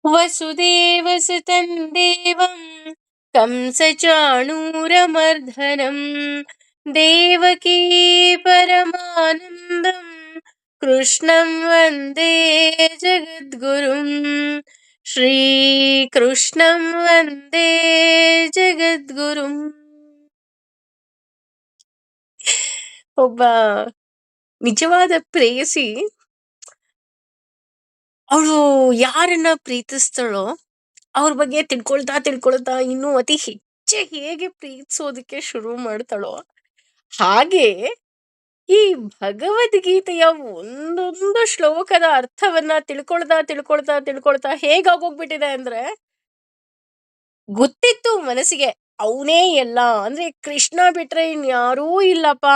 ವಸುದೇವಸುತಂ ದೇವಂ ಕಂಸಚಾಣೂರಮರ್ಧನಂ ದೇವಕೀ ಪರಮಾನಂದಂ ಕೃಷ್ಣಂ ವಂದೇ ಜಗದ್ಗುರುಂ ಶ್ರೀಕೃಷ್ಣಂ ವಂದೇ ಜಗದ್ಗುರುಂ. ಒಬ್ಬ ನಿಜವಾದ ಪ್ರೇಯಸಿ ಅವಳು ಯಾರನ್ನ ಪ್ರೀತಿಸ್ತಾಳೋ ಅವ್ರ ಬಗ್ಗೆ ತಿಳ್ಕೊಳ್ತಾ ತಿಳ್ಕೊಳ್ತಾ ಇನ್ನೂ ಅತಿ ಹೆಚ್ಚೆ ಹೇಗೆ ಪ್ರೀತಿಸೋದಕ್ಕೆ ಶುರು ಮಾಡ್ತಾಳೋ ಹಾಗೆ ಈ ಭಗವದ್ಗೀತೆಯ ಒಂದೊಂದು ಶ್ಲೋಕದ ಅರ್ಥವನ್ನ ತಿಳ್ಕೊಳ್ತಾ ತಿಳ್ಕೊಳ್ತಾ ತಿಳ್ಕೊಳ್ತಾ ಹೇಗಾಗೋಗ್ಬಿಟ್ಟಿದೆ ಅಂದ್ರೆ, ಗೊತ್ತಿತ್ತು ಮನಸ್ಸಿಗೆ ಅವನೇ ಎಲ್ಲ ಅಂದ್ರೆ ಕೃಷ್ಣ ಬಿಟ್ರೆ ಇನ್ಯಾರೂ ಇಲ್ಲಪ್ಪ,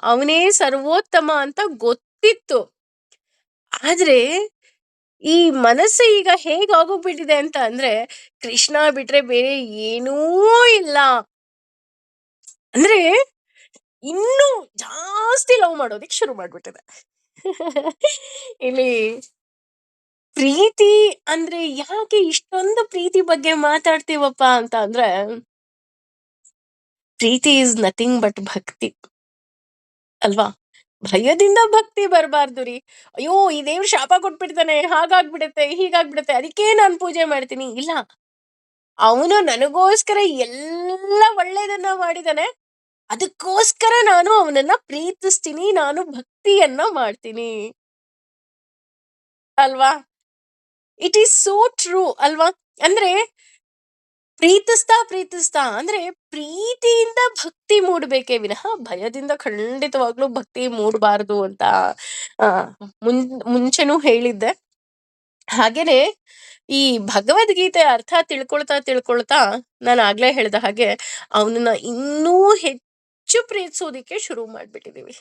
ಅವನೇ ಸರ್ವೋತ್ತಮ ಅಂತ ಗೊತ್ತಿತ್ತು. ಆದ್ರೆ ಈ ಮನಸ್ಸು ಈಗ ಹೇಗಾಗೋಗ್ಬಿಟ್ಟಿದೆ ಅಂತ ಅಂದ್ರೆ, ಕೃಷ್ಣ ಬಿಟ್ರೆ ಬೇರೆ ಏನೂ ಇಲ್ಲ ಅಂದ್ರೆ ಇನ್ನೂ ಜಾಸ್ತಿ ಲವ್ ಮಾಡೋದಿಕ್ ಶುರು ಮಾಡ್ಬಿಟ್ಟಿದೆ. ಇಲ್ಲಿ ಪ್ರೀತಿ ಅಂದ್ರೆ ಯಾಕೆ ಇಷ್ಟೊಂದು ಪ್ರೀತಿ ಬಗ್ಗೆ ಮಾತಾಡ್ತೀವಪ್ಪ ಅಂತ ಅಂದ್ರೆ, ಪ್ರೀತಿ ಇಸ್ ನಥಿಂಗ್ ಬಟ್ ಭಕ್ತಿ ಅಲ್ವಾ? ಭಯದಿಂದ ಭಕ್ತಿ ಬರಬಾರ್ದು ರೀ. ಅಯ್ಯೋ ಈ ದೇವ್ರ ಶಾಪ ಕೊಟ್ಬಿಡ್ತಾನೆ, ಹಾಗಾಗ್ಬಿಡುತ್ತೆ ಹೀಗಾಗ್ಬಿಡುತ್ತೆ ಅದಕ್ಕೆ ನಾನು ಪೂಜೆ ಮಾಡ್ತೀನಿ, ಇಲ್ಲ. ಅವನು ನನಗೋಸ್ಕರ ಎಲ್ಲ ಒಳ್ಳೇದನ್ನ ಮಾಡಿದಾನೆ, ಅದಕ್ಕೋಸ್ಕರ ನಾನು ಅವನನ್ನ ಪ್ರೀತಿಸ್ತೀನಿ, ನಾನು ಭಕ್ತಿಯನ್ನ ಮಾಡ್ತೀನಿ ಅಲ್ವಾ? ಇಟ್ ಈಸ್ ಸೋ ಟ್ರೂ ಅಲ್ವಾ? ಅಂದ್ರೆ ಪ್ರೀತಿಸ್ತಾ ಪ್ರೀತಿಸ್ತಾ ಅಂದ್ರೆ ಪ್ರೀತಿಯಿಂದ ಭಕ್ತಿ ಮೂಡ್ಬೇಕೇ ವಿನಃ ಭಯದಿಂದ ಖಂಡಿತವಾಗ್ಲೂ ಭಕ್ತಿ ಮೂಡಬಾರದು ಅಂತ ಆ ಮುಂಚೆನೂ ಹೇಳಿದ್ದೆ. ಹಾಗೇನೆ ಈ ಭಗವದ್ಗೀತೆ ಅರ್ಥ ತಿಳ್ಕೊಳ್ತಾ ತಿಳ್ಕೊಳ್ತಾ ನಾನು ಆಗ್ಲೇ ಹೇಳ್ದ ಹಾಗೆ ಅವನನ್ನ ಇನ್ನೂ ಹೆಚ್ಚು ಪ್ರೀತಿಸೋದಿಕ್ಕೆ ಶುರು ಮಾಡ್ಬಿಟ್ಟಿದೀವಿ.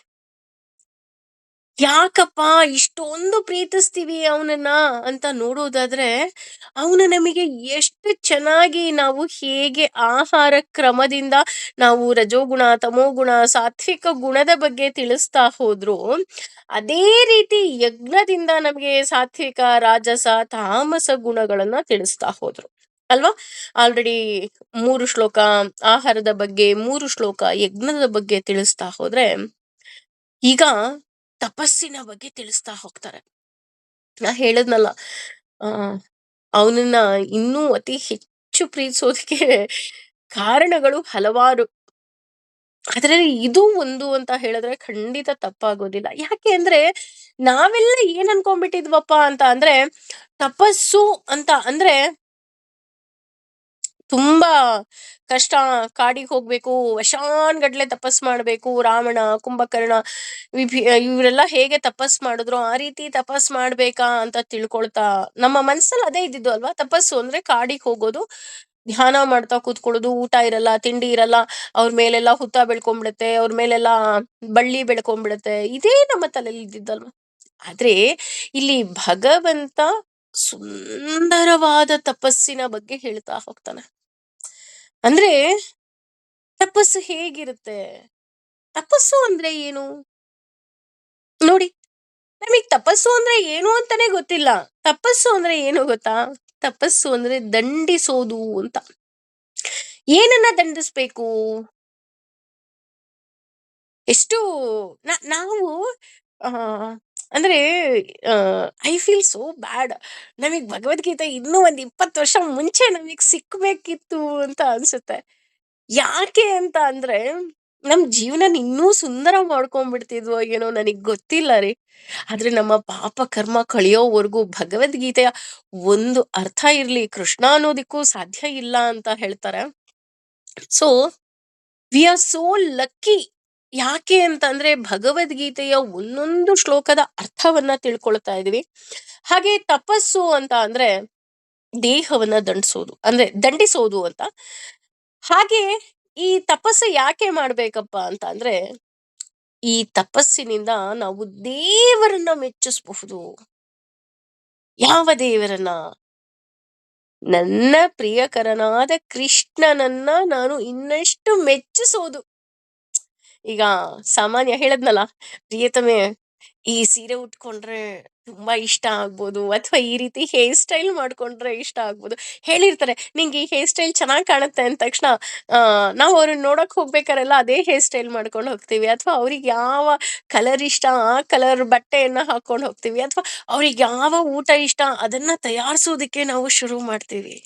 ಯಾಕಪ್ಪ ಇಷ್ಟೊಂದು ಪ್ರೀತಿಸ್ತೀವಿ ಅವನನ್ನ ಅಂತ ನೋಡೋದಾದ್ರೆ, ಅವನು ನಮಗೆ ಎಷ್ಟು ಚೆನ್ನಾಗಿ ನಾವು ಹೇಗೆ ಆಹಾರ ಕ್ರಮದಿಂದ ನಾವು ರಜೋಗುಣ ತಮೋಗುಣ ಸಾತ್ವಿಕ ಗುಣದ ಬಗ್ಗೆ ತಿಳಿಸ್ತಾ ಹೋದ್ರು, ಅದೇ ರೀತಿ ಯಜ್ಞದಿಂದ ನಮಗೆ ಸಾತ್ವಿಕ ರಾಜಸ ತಾಮಸ ಗುಣಗಳನ್ನ ತಿಳಿಸ್ತಾ ಹೋದ್ರು ಅಲ್ವಾ? ಆಲ್ರೆಡಿ 3 ಶ್ಲೋಕ ಆಹಾರದ ಬಗ್ಗೆ, 3 ಶ್ಲೋಕ ಯಜ್ಞದ ಬಗ್ಗೆ ತಿಳಿಸ್ತಾ ಹೋದ್ರೆ, ಈಗ ತಪಸ್ಸಿನ ಬಗ್ಗೆ ತಿಳಿಸ್ತಾ ಹೋಗ್ತಾರೆ. ನಾ ಹೇಳದ್ನಲ್ಲ, ಆ ಅವನನ್ನ ಇನ್ನೂ ಅತಿ ಹೆಚ್ಚು ಪ್ರೀತಿಸೋದಕ್ಕೆ ಕಾರಣಗಳು ಹಲವಾರು. ಅದರಲ್ಲಿ ಇದು ಒಂದು ಅಂತ ಹೇಳಿದ್ರೆ ಖಂಡಿತ ತಪ್ಪಾಗೋದಿಲ್ಲ. ಯಾಕೆ ಅಂದ್ರೆ ನಾವೆಲ್ಲ ಏನ್ ಅನ್ಕೊಂಡ್ಬಿಟ್ಟಿದ್ವಪ್ಪ ಅಂತ ಅಂದ್ರೆ, ತಪಸ್ಸು ಅಂತ ಅಂದ್ರೆ ತುಂಬಾ ಕಷ್ಟ, ಕಾಡಿಗೆ ಹೋಗ್ಬೇಕು, ವರ್ಷಾನ್ಗಟ್ಲೆ ತಪಸ್ ಮಾಡ್ಬೇಕು, ರಾವಣ ಕುಂಭಕರ್ಣ ಇವರೆಲ್ಲ ಹೇಗೆ ತಪಸ್ ಮಾಡಿದ್ರು ಆ ರೀತಿ ತಪಸ್ ಮಾಡ್ಬೇಕಾ ಅಂತ ತಿಳ್ಕೊಳ್ತಾ ನಮ್ಮ ಮನ್ಸಲ್ಲಿ ಅದೇ ಇದ್ದಿದ್ದು ಅಲ್ವಾ? ತಪಸ್ಸು ಅಂದ್ರೆ ಕಾಡಿಗೆ ಹೋಗೋದು, ಧ್ಯಾನ ಮಾಡ್ತಾ ಕೂತ್ಕೊಳ್ಳೋದು, ಊಟ ಇರಲ್ಲ ತಿಂಡಿ ಇರಲ್ಲ, ಅವ್ರ ಮೇಲೆಲ್ಲ ಹುತ್ತ ಬೆಳ್ಕೊಂಡ್ಬಿಡುತ್ತೆ, ಅವ್ರ ಮೇಲೆಲ್ಲ ಬಳ್ಳಿ ಬೆಳ್ಕೊಂಡ್ಬಿಡುತ್ತೆ, ಇದೇ ನಮ್ಮ ತಲೆಯಲ್ಲಿ ಇದ್ದಿದ್ದಲ್ವಾ? ಆದ್ರೆ ಇಲ್ಲಿ ಭಗವಂತ ಸುಂದರವಾದ ತಪಸ್ಸಿನ ಬಗ್ಗೆ ಹೇಳ್ತಾ ಹೋಗ್ತಾನೆ. ಅಂದ್ರೆ ತಪಸ್ಸು ಹೇಗಿರುತ್ತೆ, ತಪಸ್ಸು ಅಂದ್ರೆ ಏನು ನೋಡಿ. ನಮಗ್ ತಪಸ್ಸು ಅಂದ್ರೆ ಏನು ಅಂತಾನೆ ಗೊತ್ತಿಲ್ಲ. ತಪಸ್ಸು ಅಂದ್ರೆ ಏನು ಗೊತ್ತಾ? ತಪಸ್ಸು ಅಂದ್ರೆ ದಂಡಿಸೋದು ಅಂತ. ಏನನ್ನ ದಂಡಿಸ್ಬೇಕು? ಎಷ್ಟು ನಾವು ಆ ಅಂದ್ರೆ ಐ ಫೀಲ್ ಸೋ ಬ್ಯಾಡ್. ನಮಗ್ ಭಗವದ್ಗೀತೆ ಇನ್ನೂ ಒಂದ್ 20 ವರ್ಷ ಮುಂಚೆ ನಮಗ್ ಸಿಕ್ಬೇಕಿತ್ತು ಅಂತ ಅನ್ಸುತ್ತೆ. ಯಾಕೆ ಅಂತ ಅಂದ್ರೆ ನಮ್ ಜೀವನ ಇನ್ನೂ ಸುಂದರ ಮಾಡ್ಕೊಂಡ್ಬಿಡ್ತಿದ್ವೋ ಏನೋ ನನಗ್ ಗೊತ್ತಿಲ್ಲ ರೀ. ಆದ್ರೆ ನಮ್ಮ ಪಾಪ ಕರ್ಮ ಕಳಿಯೋವರೆಗೂ ಭಗವದ್ಗೀತೆಯ ಒಂದು ಅರ್ಥ ಇರ್ಲಿ, ಕೃಷ್ಣ ಅನ್ನೋದಿಕ್ಕೂ ಸಾಧ್ಯ ಇಲ್ಲ ಅಂತ ಹೇಳ್ತಾರೆ. So we are so lucky. ಯಾಕೆ ಅಂತಂದ್ರೆ ಭಗವದ್ಗೀತೆಯ ಒಂದೊಂದು ಶ್ಲೋಕದ ಅರ್ಥವನ್ನ ತಿಳ್ಕೊಳ್ತಾ ಇದೀವಿ. ಹಾಗೆ ತಪಸ್ಸು ಅಂತ ಅಂದ್ರೆ ದೇಹವನ್ನ ದಂಡಿಸೋದು ಅಂತ. ಹಾಗೆ ಈ ತಪಸ್ಸು ಯಾಕೆ ಮಾಡ್ಬೇಕಪ್ಪ ಅಂತ ಅಂದ್ರೆ, ಈ ತಪಸ್ಸಿನಿಂದ ನಾವು ದೇವರನ್ನ ಮೆಚ್ಚಿಸಬಹುದು. ಯಾವ ದೇವರನ್ನ? ನನ್ನ ಪ್ರಿಯಕರನಾದ ಕೃಷ್ಣನನ್ನ ನಾನು ಇನ್ನಷ್ಟು ಮೆಚ್ಚಿಸೋದು. ಈಗ ಸಾಮಾನ್ಯ ಹೇಳದ್ನಲ್ಲ, ಪ್ರಿಯತಮೆ ಈ ಸೀರೆ ಉಟ್ಕೊಂಡ್ರೆ ತುಂಬಾ ಇಷ್ಟ ಆಗ್ಬೋದು, ಅಥವಾ ಈ ರೀತಿ ಹೇರ್ ಸ್ಟೈಲ್ ಮಾಡ್ಕೊಂಡ್ರೆ ಇಷ್ಟ ಆಗ್ಬೋದು. ಹೇಳಿರ್ತಾರೆ, "ನಿಂಗೆ ಈ ಹೇರ್ ಸ್ಟೈಲ್ ಚೆನ್ನಾಗ್ ಕಾಣುತ್ತೆ" ಅಂದ ತಕ್ಷಣ ನಾವು ಅವ್ರನ್ನ ನೋಡಕ್ ಹೋಗ್ಬೇಕಾರೆಲ್ಲ ಅದೇ ಹೇರ್ ಸ್ಟೈಲ್ ಮಾಡ್ಕೊಂಡು ಹೋಗ್ತೀವಿ. ಅಥವಾ ಅವ್ರಿಗೆ ಯಾವ ಕಲರ್ ಇಷ್ಟ ಆ ಕಲರ್ ಬಟ್ಟೆಯನ್ನ ಹಾಕೊಂಡು ಹೋಗ್ತೀವಿ. ಅಥವಾ ಅವ್ರಿಗೆ ಯಾವ ಊಟ ಇಷ್ಟ ಅದನ್ನ ತಯಾರಿಸೋದಕ್ಕೆ ನಾವು ಶುರು ಮಾಡ್ತೀವಿ.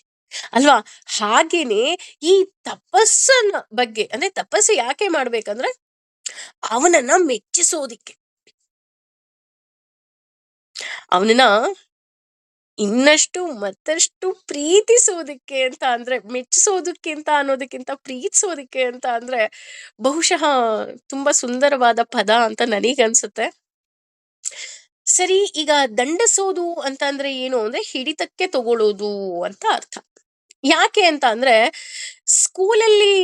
ಅಲ್ವಾ? ಹಾಗೇನೆ ಈ ತಪಸ್ಸನ್ನ ಬಗ್ಗೆ, ಅಂದ್ರೆ ತಪಸ್ಸು ಯಾಕೆ ಮಾಡ್ಬೇಕಂದ್ರೆ ಅವನನ್ನ ಮೆಚ್ಚಿಸೋದಿಕ್ಕೆ. ಅವನನ್ನ ಇನ್ನಷ್ಟು ಮತ್ತಷ್ಟು ಪ್ರೀತಿಸೋದಕ್ಕೆ ಅಂತ, ಅಂದ್ರೆ ಮೆಚ್ಚಿಸೋದಕ್ಕಿಂತ ಅನ್ನೋದಕ್ಕಿಂತ ಪ್ರೀತಿಸೋದಕ್ಕೆ ಅಂತ ಅಂದ್ರೆ ಬಹುಶಃ ತುಂಬಾ ಸುಂದರವಾದ ಪದ ಅಂತ ನನಗನ್ಸುತ್ತೆ. ಸರಿ, ಈಗ ದಂಡಸೋದು ಅಂತ ಅಂದ್ರೆ ಏನು ಅಂದ್ರೆ ಹಿಡಿತಕ್ಕೆ ತಗೊಳ್ಳೋದು ಅಂತ ಅರ್ಥ. ಯಾಕೆ ಅಂತ ಅಂದ್ರೆ ಸ್ಕೂಲಲ್ಲಿ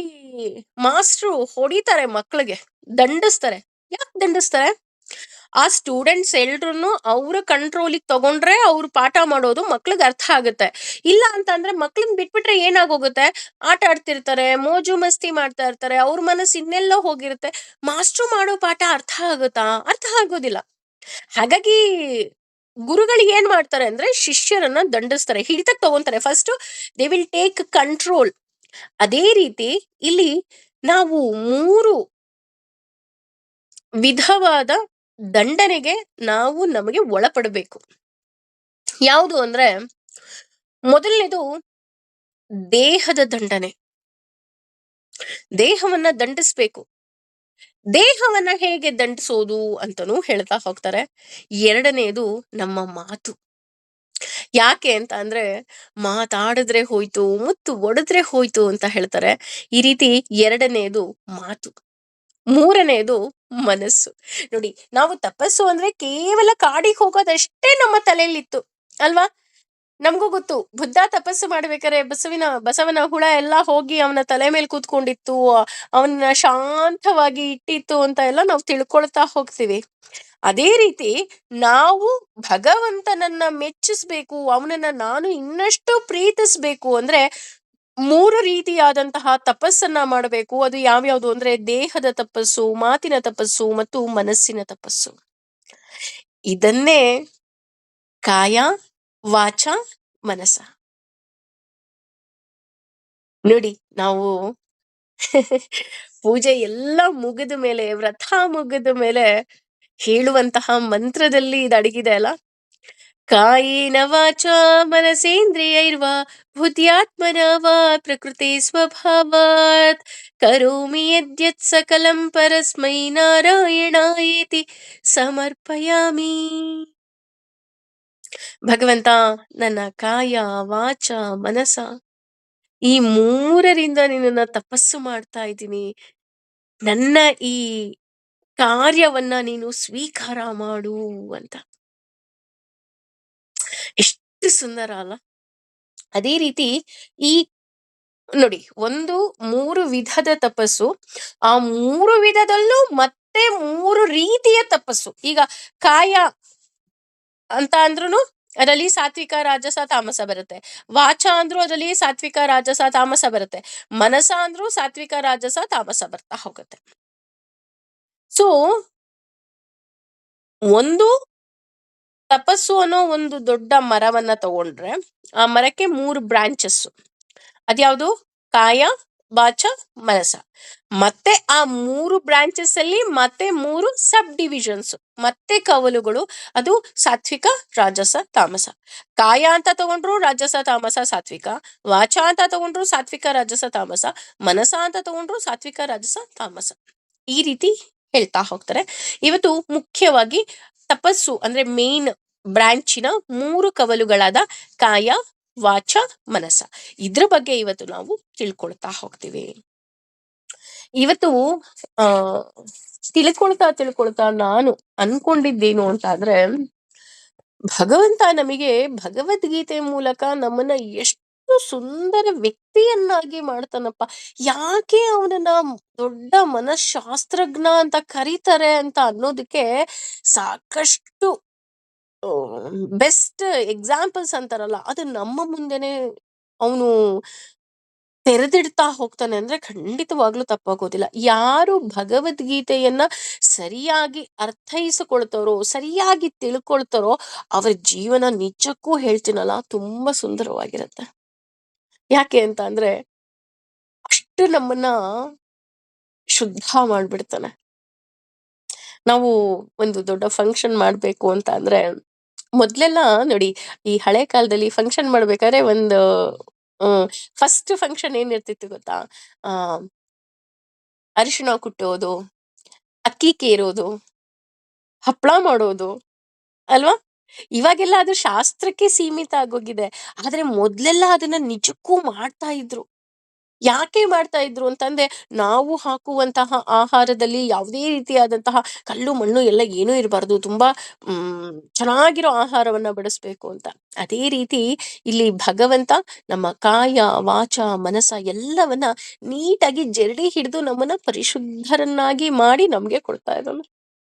ಮಾಸ್ಟ್ರು ಹೊಡಿತಾರೆ ಮಕ್ಳಿಗೆ, ದಂಡಿಸ್ತಾರೆ. ಯಾಕೆ ದಂಡಿಸ್ತಾರೆ? ಆ ಸ್ಟೂಡೆಂಟ್ಸ್ ಎಲ್ರನ್ನು ಅವ್ರ ಕಂಟ್ರೋಲಿಗೆ ತಗೊಂಡ್ರೆ ಅವ್ರು ಪಾಠ ಮಾಡೋದು ಮಕ್ಳಿಗೆ ಅರ್ಥ ಆಗುತ್ತೆ. ಇಲ್ಲ ಅಂತಂದ್ರೆ ಮಕ್ಳನ್ನ ಬಿಟ್ಬಿಟ್ರೆ ಏನಾಗೋಗುತ್ತೆ? ಆಟ ಆಡ್ತಿರ್ತಾರೆ, ಮೋಜು ಮಸ್ತಿ ಮಾಡ್ತಾ ಇರ್ತಾರೆ, ಅವ್ರ ಮನಸ್ಸು ಇನ್ನೆಲ್ಲೋ ಹೋಗಿರುತ್ತೆ. ಮಾಸ್ಟ್ರು ಮಾಡೋ ಪಾಠ ಅರ್ಥ ಆಗುತ್ತಾ? ಅರ್ಥ ಆಗೋದಿಲ್ಲ. ಹಾಗಾಗಿ ಗುರುಗಳು ಏನ್ ಮಾಡ್ತಾರೆ ಅಂದ್ರೆ ಶಿಷ್ಯರನ್ನ ದಂಡಿಸ್ತಾರೆ, ಹಿಡಿತಕ್ಕೆ ತಗೊಂತಾರೆ. First they will take control. ಅದೇ ರೀತಿ ಇಲ್ಲಿ ನಾವು 3 ವಿಧವಾದ ದಂಡನೆಗೆ ನಾವು ನಮಗೆ ಒಳಪಡಬೇಕು. ಯಾವುದು ಅಂದ್ರೆ ಮೊದಲನೇದು ದೇಹದ ದಂಡನೆ. ದೇಹವನ್ನ ದಂಡಿಸ್ಬೇಕು. ದೇಹವನ್ನ ಹೇಗೆ ದಂಡಿಸೋದು ಅಂತನೂ ಹೇಳ್ತಾ ಹೋಗ್ತಾರೆ. ಎರಡನೆಯದು ನಮ್ಮ ಮಾತು. ಯಾಕೆ ಅಂತ ಅಂದ್ರೆ ಮಾತಾಡಿದ್ರೆ ಹೋಯ್ತು, ಮುತ್ತು ಒಡೆದ್ರೆ ಹೋಯ್ತು ಅಂತ ಹೇಳ್ತಾರೆ. ಈ ರೀತಿ ಎರಡನೆಯದು ಮಾತು. ಮೂರನೆಯದು ಮನಸ್ಸು. ನೋಡಿ, ನಾವು ತಪಸ್ಸು ಅಂದ್ರೆ ಕೇವಲ ಕಾಡಿಗೆ ಹೋಗೋದಷ್ಟೇ ನಮ್ಮ ತಲೆಯಲ್ಲಿತ್ತು ಅಲ್ವಾ? ನಮಗೂ ಗೊತ್ತು, ಬುದ್ಧ ತಪಸ್ಸು ಮಾಡ್ಬೇಕಾರೆ ಬಸವನ ಹುಳ ಎಲ್ಲ ಹೋಗಿ ಅವನ ತಲೆ ಮೇಲೆ ಕೂತ್ಕೊಂಡಿತ್ತು, ಅವನ್ನ ಶಾಂತವಾಗಿ ಇಟ್ಟಿತ್ತು ಅಂತ ಎಲ್ಲ ನಾವು ತಿಳ್ಕೊಳ್ತಾ ಹೋಗ್ತೀವಿ. ಅದೇ ರೀತಿ ನಾವು ಭಗವಂತನನ್ನ ಮೆಚ್ಚಿಸ್ಬೇಕು, ಅವನನ್ನ ನಾನು ಇನ್ನಷ್ಟು ಪ್ರೀತಿಸ್ಬೇಕು ಅಂದ್ರೆ 3 ರೀತಿಯಾದಂತಹ ತಪಸ್ಸನ್ನ ಮಾಡಬೇಕು. ಅದು ಯಾವ್ಯಾವುದು ಅಂದ್ರೆ ದೇಹದ ತಪಸ್ಸು, ಮಾತಿನ ತಪಸ್ಸು ಮತ್ತು ಮನಸ್ಸಿನ ತಪಸ್ಸು. ಇದನ್ನೇ ಕಾಯ, ವಾಚ, ಮನಸ. ನೋಡಿ, ನಾವು ಪೂಜೆ ಎಲ್ಲ ಮುಗಿದ ಮೇಲೆ, ವ್ರತ ಮುಗಿದ ಮೇಲೆ ಹೇಳುವಂತಹ ಮಂತ್ರದಲ್ಲಿ ಇದು ಅಡಗಿದೆ ಅಲ್ಲ. ಕಾಯೇನ ವಾಚಾ ಮನಸೇಂದ್ರಿಯೈರ್ವಾ ಬುದ್ಧ್ಯಾತ್ಮನಾ ವಾ ಪ್ರಕೃತಿ ಸ್ವಭಾವಾತ್ ಕರೋಮಿ ಯದ್ಯತ್ ಸಕಲಂ ಪರಸ್ಮೈ ನಾರಾಯಣಾಯೇತಿ ಸಮರ್ಪಯಾಮಿ. ಭಗವಂತ, ನನ್ನ ಕಾಯ, ವಾಚ, ಮನಸ ಈ 3ರಿಂದ ನಿನ್ನನ್ನ ತಪಸ್ಸು ಮಾಡ್ತಾ ಇದ್ದೀನಿ. ನನ್ನ ಈ ಕಾರ್ಯವನ್ನ ನೀನು ಸ್ವೀಕಾರ ಮಾಡು ಅಂತ. ಎಷ್ಟು ಸುಂದರ ಅಲ್ಲ? ಅದೇ ರೀತಿ ಈ ನೋಡಿ, ಒಂದು 3 ವಿಧದ ತಪಸ್ಸು. ಆ 3 ವಿಧದಲ್ಲೂ ಮತ್ತೆ 3 ರೀತಿಯ ತಪಸ್ಸು. ಈಗ ಕಾಯ ಅಂತ ಅಂದ್ರೂ ಅದರಲ್ಲಿ ಸಾತ್ವಿಕ, ರಾಜಸ, ತಾಮಸ ಬರುತ್ತೆ. ವಾಚ ಅಂದ್ರೂ ಅದರಲ್ಲಿ ಸಾತ್ವಿಕ, ರಾಜಸ, ತಾಮಸ ಬರುತ್ತೆ. ಮನಸ ಅಂದ್ರೂ ಸಾತ್ವಿಕ, ರಾಜಸ, ತಾಮಸ ಬರ್ತಾ ಹೋಗುತ್ತೆ. ಸೊ ಒಂದು ತಪಸ್ಸು ಅನ್ನೋ ಒಂದು ದೊಡ್ಡ ಮರವನ್ನ ತಗೊಂಡ್ರೆ ಆ ಮರಕ್ಕೆ 3 ಬ್ರಾಂಚಸ್. ಅದ್ಯಾವುದು? ಕಾಯ, ವಾಚ, ಮನಸ. ಮತ್ತೆ ಆ 3 ಬ್ರಾಂಚಸ್ ಅಲ್ಲಿ ಮತ್ತೆ 3 ಸಬ್ ಡಿವಿಷನ್ಸ್, ಮತ್ತೆ ಕವಲುಗಳು. ಅದು ಸಾತ್ವಿಕ, ರಾಜಸ, ತಾಮಸ. ಕಾಯ ಅಂತ ತಗೊಂಡ್ರು ರಾಜಸ, ತಾಮಸ, ಸಾತ್ವಿಕ. ವಾಚ ಅಂತ ತಗೊಂಡ್ರು ಸಾತ್ವಿಕ, ರಾಜಸ, ತಾಮಸ. ಮನಸ ಅಂತ ತಗೊಂಡ್ರು ಸಾತ್ವಿಕ, ರಾಜಸ, ತಾಮಸ. ಈ ರೀತಿ ಹೇಳ್ತಾ ಹೋಗ್ತಾರೆ. ಇವತ್ತು ಮುಖ್ಯವಾಗಿ ತಪಸ್ಸು ಅಂದ್ರೆ ಮೇನ್ ಬ್ರಾಂಚಿನ 3 ಕವಲುಗಳಾದ ಕಾಯ, ವಾಚ, ಮನಸ, ಇದ್ರ ಬಗ್ಗೆ ಇವತ್ತು ನಾವು ತಿಳ್ಕೊಳ್ತಾ ಹೋಗ್ತೀವಿ. ಇವತ್ತು ಆ ತಿಳ್ಕೊಳ್ತಾ ನಾನು ಅನ್ಕೊಂಡಿದ್ದೇನು ಅಂತ ಅಂದ್ರೆ, ಭಗವಂತ ನಮಗೆ ಭಗವದ್ಗೀತೆ ಮೂಲಕ ನಮ್ಮನ್ನ ಎಷ್ಟು ಸುಂದರ ವ್ಯಕ್ತಿಯನ್ನಾಗಿ ಮಾಡ್ತಾನಪ್ಪ. ಯಾಕೆ ಅವನನ್ನ ದೊಡ್ಡ ಮನಃಶಾಸ್ತ್ರಜ್ಞ ಅಂತ ಕರೀತಾರೆ ಅಂತ ಅನ್ನೋದಕ್ಕೆ ಸಾಕಷ್ಟು ಬೆಸ್ಟ್ ಎಕ್ಸಾಂಪಲ್ಸ್ ಅಂತಾರಲ್ಲ, ಅದು ನಮ್ಮ ಮುಂದೆನೆ ಅವನು ತೆರೆದಿಡ್ತಾ ಹೋಗ್ತಾನೆ ಅಂದ್ರೆ ಖಂಡಿತವಾಗ್ಲೂ ತಪ್ಪಾಗೋದಿಲ್ಲ. ಯಾರು ಭಗವದ್ಗೀತೆಯನ್ನ ಸರಿಯಾಗಿ ಅರ್ಥೈಸಿಕೊಳ್ತಾರೋ, ಸರಿಯಾಗಿ ತಿಳ್ಕೊಳ್ತಾರೋ, ಅವ್ರ ಜೀವನ ನಿಜಕ್ಕೂ ಹೇಳ್ತೀನಲ್ಲ ತುಂಬಾ ಸುಂದರವಾಗಿರತ್ತೆ. ಯಾಕೆ ಅಂತ ಅಂದ್ರೆ ಅಷ್ಟು ನಮ್ಮನ್ನ ಶುದ್ಧ ಮಾಡ್ಬಿಡ್ತಾನೆ. ನಾವು ಒಂದು ದೊಡ್ಡ ಫಂಕ್ಷನ್ ಮಾಡ್ಬೇಕು ಅಂತ ಅಂದ್ರೆ ಮೊದ್ಲೆಲ್ಲ ನೋಡಿ, ಈ ಹಳೆ ಕಾಲದಲ್ಲಿ ಫಂಕ್ಷನ್ ಮಾಡ್ಬೇಕಾದ್ರೆ ಒಂದು ಫಸ್ಟ್ ಫಂಕ್ಷನ್ ಏನಿರ್ತಿತ್ತು ಗೊತ್ತಾ? ಆ ಅರಿಶಿಣ ಕುಟ್ಟೋದು, ಅಕ್ಕಿ ಕೇರೋದು, ಹಪ್ಳ ಮಾಡೋದು ಅಲ್ವಾ? ಇವಾಗೆಲ್ಲ ಅದು ಶಾಸ್ತ್ರಕ್ಕೆ ಸೀಮಿತ ಆಗೋಗಿದೆ. ಆದ್ರೆ ಮೊದ್ಲೆಲ್ಲ ಅದನ್ನ ನಿಜಕ್ಕೂ ಮಾಡ್ತಾ ಇದ್ರು. ಯಾಕೆ ಮಾಡ್ತಾ ಇದ್ರು ಅಂತಂದ್ರೆ, ನಾವು ಹಾಕುವಂತಹ ಆಹಾರದಲ್ಲಿ ಯಾವುದೇ ರೀತಿಯಾದಂತಹ ಕಲ್ಲು, ಮಣ್ಣು ಎಲ್ಲ ಏನೂ ಇರಬಾರ್ದು. ತುಂಬಾ ಚೆನ್ನಾಗಿರೋ ಆಹಾರವನ್ನ ಬಡಿಸ್ಬೇಕು ಅಂತ. ಅದೇ ರೀತಿ ಇಲ್ಲಿ ಭಗವಂತ ನಮ್ಮ ಕಾಯ, ವಾಚ, ಮನಸ ಎಲ್ಲವನ್ನ ನೀಟಾಗಿ ಜರಡಿ ಹಿಡಿದು ನಮ್ಮನ್ನ ಪರಿಶುದ್ಧರನ್ನಾಗಿ ಮಾಡಿ ನಮ್ಗೆ ಕೊಡ್ತಾ ಇದ್ದಾನೆ.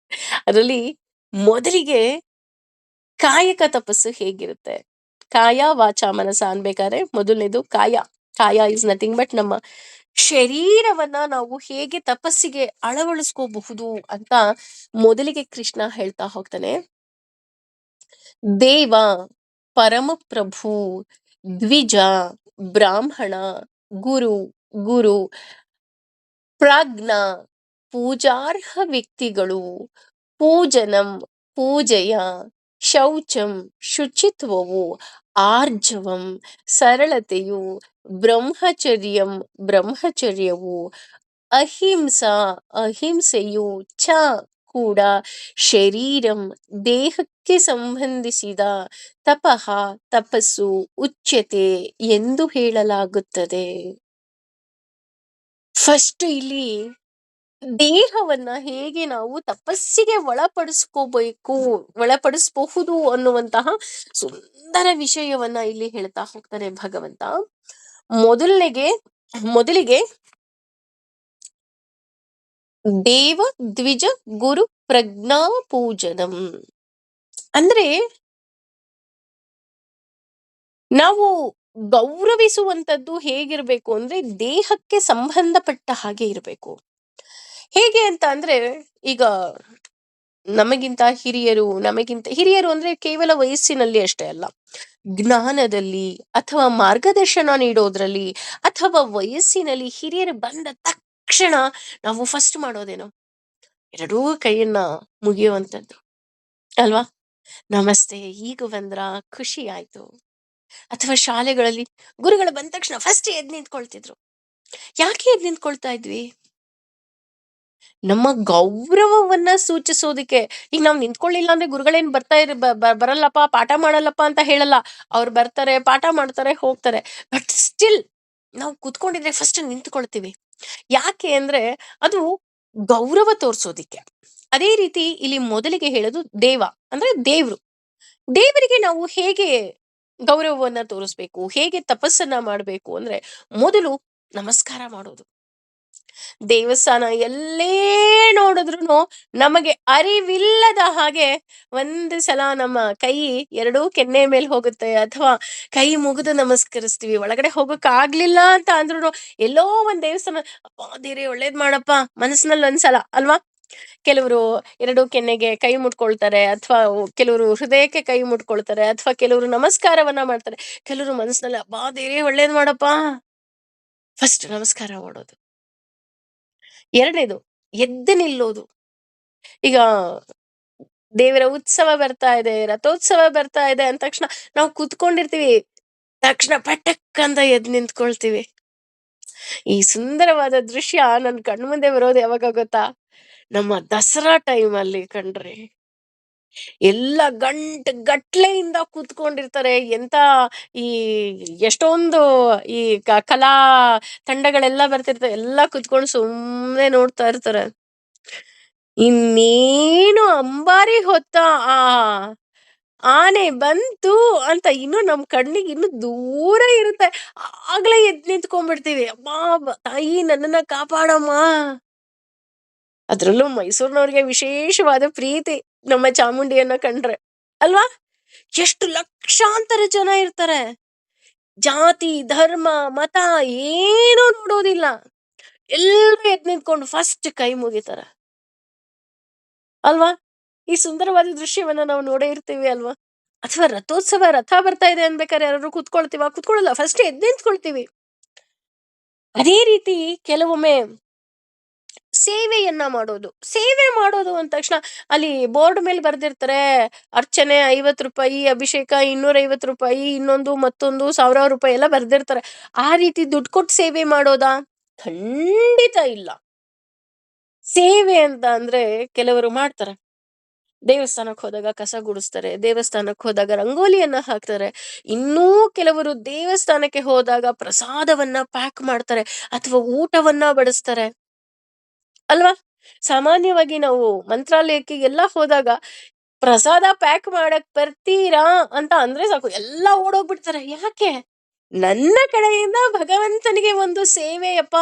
ಅದರಲ್ಲಿ ಮೊದಲಿಗೆ ಕಾಯಕ ತಪಸ್ಸು ಹೇಗಿರುತ್ತೆ? ಕಾಯ, ವಾಚ, ಮನಸ ಅನ್ಬೇಕಾದ್ರೆ ಮೊದಲನೇದು ಕಾಯ. ಕಾಯ ಇಸ್ ನಥಿಂಗ್ ಬಟ್ ನಮ್ಮ ಶರೀರವನ್ನ ನಾವು ಹೇಗೆ ತಪಸ್ಸಿಗೆ ಅಳವಡಿಸ್ಕೋಬಹುದು ಅಂತ ಮೊದಲಿಗೆ ಕೃಷ್ಣ ಹೇಳ್ತಾ ಹೋಗ್ತಾನೆ. ದೇವ, ಪರಮಪ್ರಭು, ದ್ವಿಜ, ಬ್ರಾಹ್ಮಣ, ಗುರು, ಗುರು, ಪ್ರಾಜ್ಞ, ಪೂಜಾರ್ಹ ವ್ಯಕ್ತಿಗಳು, ಪೂಜನಂ, ಪೂಜೆಯ, ಶೌಚಂ, ಶುಚಿತ್ವವು, ಆರ್ಜವಂ, ಸರಳತೆಯು, ಬ್ರಹ್ಮಚರ್ಯಂ, ಬ್ರಹ್ಮಚರ್ಯವು, ಅಹಿಂಸಾ, ಅಹಿಂಸೆಯು, ಚ ಕೂಡ ಶರೀರಂ, ದೇಹಕ್ಕೆ ಸಂಬಂಧಿಸಿದ, ತಪಃ, ತಪಸ್ಸು, ಉಚ್ಯತೆ ಎಂದು ಹೇಳಲಾಗುತ್ತದೆ. ಫಸ್ಟ್ ಇಲ್ಲಿ ದೇಹವನ್ನ ಹೇಗೆ ನಾವು ತಪಸ್ಸಿಗೆ ಒಳಪಡಿಸಬಹುದು ಅನ್ನುವಂತಹ ಸುಂದರ ವಿಷಯವನ್ನ ಇಲ್ಲಿ ಹೇಳ್ತಾ ಹೋಗ್ತಾನೆ ಭಗವಂತ. ಮೊದಲಿಗೆ ದೇವ, ದ್ವಿಜ, ಗುರು, ಪ್ರಜ್ಞಾ ಪೂಜನಂ ಅಂದ್ರೆ ನಾವು ಗೌರವಿಸುವಂತದ್ದು ಹೇಗಿರ್ಬೇಕು ಅಂದ್ರೆ ದೇಹಕ್ಕೆ ಸಂಬಂಧಪಟ್ಟ ಹಾಗೆ ಇರಬೇಕು. ಹೇಗೆ ಅಂತ ಅಂದ್ರೆ, ಈಗ ಹಿರಿಯರು ಅಂದ್ರೆ ಕೇವಲ ವಯಸ್ಸಿನಲ್ಲಿ ಅಷ್ಟೇ ಅಲ್ಲ, ಜ್ಞಾನದಲ್ಲಿ ಅಥವಾ ಮಾರ್ಗದರ್ಶನ ನೀಡೋದ್ರಲ್ಲಿ ಅಥವಾ ವಯಸ್ಸಿನಲ್ಲಿ ಹಿರಿಯರು ಬಂದ ತಕ್ಷಣ ನಾವು ಫಸ್ಟ್ ಮಾಡೋದೇನು? ಎರಡೂ ಕೈಯನ್ನ ಮುಗಿಯುವಂಥದ್ದು ಅಲ್ವಾ? ನಮಸ್ತೆ, ಈಗ ಬಂದ್ರ, ಖುಷಿ ಆಯ್ತು. ಅಥವಾ ಶಾಲೆಗಳಲ್ಲಿ ಗುರುಗಳು ಬಂದ ತಕ್ಷಣ ಫಸ್ಟ್ ಎದ್ ನಿಂತ್ಕೊಳ್ತಿದ್ರು. ಯಾಕೆ ಎದ್ ನಿಂತ್ಕೊಳ್ತಾ ಇದ್ವಿ? ನಮ್ಮ ಗೌರವವನ್ನ ಸೂಚಿಸೋದಿಕ್ಕೆ. ಈಗ ನಾವ್ ನಿಂತ್ಕೊಳ್ಳಿಲ್ಲ ಅಂದ್ರೆ ಗುರುಗಳೇನ್ ಬರಲ್ಲಪ್ಪ, ಪಾಠ ಮಾಡಲ್ಲಪ್ಪ ಅಂತ ಹೇಳಲ್ಲ. ಅವ್ರು ಬರ್ತಾರೆ, ಪಾಠ ಮಾಡ್ತಾರೆ, ಹೋಗ್ತಾರೆ. ಬಟ್ ಸ್ಟಿಲ್ ನಾವು ಕುತ್ಕೊಂಡಿದ್ರೆ ಫಸ್ಟ್ ನಿಂತ್ಕೊಳ್ತೀವಿ. ಯಾಕೆ ಅಂದ್ರೆ ಅದು ಗೌರವ ತೋರ್ಸೋದಿಕ್ಕೆ. ಅದೇ ರೀತಿ ಇಲ್ಲಿ ಮೊದಲಿಗೆ ಹೇಳೋದು ದೇವ ಅಂದ್ರೆ ದೇವ್ರು. ದೇವರಿಗೆ ನಾವು ಹೇಗೆ ಗೌರವವನ್ನ ತೋರಿಸ್ಬೇಕು, ಹೇಗೆ ತಪಸ್ಸನ್ನ ಮಾಡ್ಬೇಕು ಅಂದ್ರೆ ಮೊದಲು ನಮಸ್ಕಾರ ಮಾಡೋದು. ದೇವಸ್ಥಾನ ಎಲ್ಲೇ ನೋಡಿದ್ರು ನಮಗೆ ಅರಿವಿಲ್ಲದ ಹಾಗೆ ಒಂದು ಸಲ ನಮ್ಮ ಕೈ ಎರಡೂ ಕೆನ್ನೆ ಮೇಲೆ ಹೋಗುತ್ತೆ, ಅಥವಾ ಕೈ ಮುಗಿದು ನಮಸ್ಕರಿಸ್ತೀವಿ. ಒಳಗಡೆ ಹೋಗಕ್ ಆಗ್ಲಿಲ್ಲ ಅಂತ ಅಂದ್ರೂ ಎಲ್ಲೋ ಒಂದ್ ದೇವಸ್ಥಾನ, ಅಪ್ಪ ದೇವ್ರೆ ಒಳ್ಳೇದ್ ಮಾಡಪ್ಪ ಮನಸ್ಸಿನಲ್ಲಿ ಒಂದ್ಸಲ ಅಲ್ವಾ? ಕೆಲವರು ಎರಡು ಕೆನ್ನೆಗೆ ಕೈ ಮುಟ್ಕೊಳ್ತಾರೆ, ಅಥವಾ ಕೆಲವರು ಹೃದಯಕ್ಕೆ ಕೈ ಮುಟ್ಕೊಳ್ತಾರೆ, ಅಥವಾ ಕೆಲವರು ನಮಸ್ಕಾರವನ್ನ ಮಾಡ್ತಾರೆ. ಕೆಲವರು ಮನಸ್ಸಿನಲ್ಲಿ ಅಬ್ಬಾ ದೇವ್ರೆ ಒಳ್ಳೇದ್ ಮಾಡಪ್ಪ, ಫಸ್ಟ್ ನಮಸ್ಕಾರ ಮಾಡೋದು. ಎರಡನೇದು ಎದ್ದು ನಿಲ್ಲೋದು. ಈಗ ದೇವರ ಉತ್ಸವ ಬರ್ತಾ ಇದೆ, ರಥೋತ್ಸವ ಬರ್ತಾ ಇದೆ ಅಂದ ತಕ್ಷಣ ನಾವು ಕೂತ್ಕೊಂಡಿರ್ತೀವಿ, ತಕ್ಷಣ ಪಟಕ್ ಅಂತ ಎದ್ದು ನಿಂತ್ಕೊಳ್ತೀವಿ. ಈ ಸುಂದರವಾದ ದೃಶ್ಯ ನನ್ ಕಣ್ಮುಂದೆ ಬರೋದು ಯಾವಾಗ ಗೊತ್ತಾ? ನಮ್ಮ ದಸರಾ ಟೈಮ್ ಅಲ್ಲಿ ಕಣ್ರಿ. ಎಲ್ಲ ಗಟ್ಲೆಯಿಂದ ಕೂತ್ಕೊಂಡಿರ್ತಾರೆ. ಎಂತ ಈ ಎಷ್ಟೊಂದು ಈ ಕಲಾ ತಂಡಗಳೆಲ್ಲ ಬರ್ತಿರ್ತವೆ. ಎಲ್ಲ ಕೂತ್ಕೊಂಡು ಸುಮ್ನೆ ನೋಡ್ತಾ ಇರ್ತಾರೆ. ಇನ್ನೇನು ಅಂಬಾರಿ ಹೊತ್ತ ಆ ಆನೆ ಬಂತು ಅಂತ ಇನ್ನು ನಮ್ ಕಣ್ಣಿಗೆ ಇನ್ನು ದೂರ ಇರುತ್ತೆ. ಆಗ್ಲೇ ಎದ್ದು ನಿಂತ್ಕೊಂಡ್ಬಿಡ್ತೀವಿ. ಅಮ್ಮಾ ತಾಯಿ ನನ್ನನ್ನ ಕಾಪಾಡಮ್ಮ. ಅದ್ರಲ್ಲೂ ಮೈಸೂರಿನವ್ರಿಗೆ ವಿಶೇಷವಾದ ಪ್ರೀತಿ ನಮ್ಮ ಚಾಮುಂಡಿಯನ್ನ ಕಂಡ್ರೆ ಅಲ್ವಾ? ಎಷ್ಟು ಲಕ್ಷಾಂತರ ಜನ ಇರ್ತಾರೆ. ಜಾತಿ, ಧರ್ಮ, ಮತ ಏನೂ ನೋಡೋದಿಲ್ಲ. ಎಲ್ರೂ ಎದ್ದು ನಿಂತ್ಕೊಂಡು ಫಸ್ಟ್ ಕೈ ಮುಗಿತಾರೆ ಅಲ್ವಾ? ಈ ಸುಂದರವಾದ ದೃಶ್ಯವನ್ನ ನಾವು ನೋಡೇ ಇರ್ತೀವಿ ಅಲ್ವಾ? ಅಥವಾ ರಥೋತ್ಸವ, ರಥ ಬರ್ತಾ ಇದೆ ಅನ್ಬೇಕಾದ್ರೆ ಯಾರಾದ್ರೂ ಕುತ್ಕೊಳ್ತೀವಾ? ಕುತ್ಕೊಳ್ಳಲ್ಲ. ಫಸ್ಟ್ ಎದ್ದು ನಿಂತ್ಕೊಳ್ತೀವಿ. ಅದೇ ರೀತಿ ಕೆಲವೊಮ್ಮೆ ಸೇವೆಯನ್ನ ಮಾಡೋದು. ಸೇವೆ ಮಾಡೋದು ಅಂದ ತಕ್ಷಣ ಅಲ್ಲಿ ಬೋರ್ಡ್ ಮೇಲೆ ಬರ್ದಿರ್ತಾರೆ, ಅರ್ಚನೆ ₹50, ಅಭಿಷೇಕ ₹250, ಇನ್ನೊಂದು ಮತ್ತೊಂದು ಸಾವಿರಾರು ರೂಪಾಯಿ ಎಲ್ಲ ಬರ್ದಿರ್ತಾರೆ. ಆ ರೀತಿ ದುಡ್ಡು ಕೊಟ್ಟು ಸೇವೆ ಮಾಡೋದಾ? ಖಂಡಿತ ಇಲ್ಲ. ಸೇವೆ ಅಂತ ಅಂದ್ರೆ ಕೆಲವರು ಮಾಡ್ತಾರೆ. ದೇವಸ್ಥಾನಕ್ಕೆ ಹೋದಾಗ ಕಸ ಗುಡಿಸ್ತಾರೆ, ದೇವಸ್ಥಾನಕ್ಕೆ ಹೋದಾಗ ರಂಗೋಲಿಯನ್ನ ಹಾಕ್ತಾರೆ. ಇನ್ನೂ ಕೆಲವರು ದೇವಸ್ಥಾನಕ್ಕೆ ಹೋದಾಗ ಪ್ರಸಾದವನ್ನ ಪ್ಯಾಕ್ ಮಾಡ್ತಾರೆ ಅಥವಾ ಊಟವನ್ನ ಬಡಿಸ್ತಾರೆ ಅಲ್ವಾ? ಸಾಮಾನ್ಯವಾಗಿ ನಾವು ಮಂತ್ರಾಲಯಕ್ಕೆ ಎಲ್ಲ ಹೋದಾಗ ಪ್ರಸಾದ ಪ್ಯಾಕ್ ಮಾಡಕ್ ಬರ್ತೀರಾ ಅಂತ ಅಂದ್ರೆ ಸಾಕು, ಎಲ್ಲ ಓಡೋಗ್ಬಿಡ್ತಾರೆ. ಯಾಕೆ? ನನ್ನ ಕಡೆಯಿಂದ ಭಗವಂತನಿಗೆ ಒಂದು ಸೇವೆಯಪ್ಪ.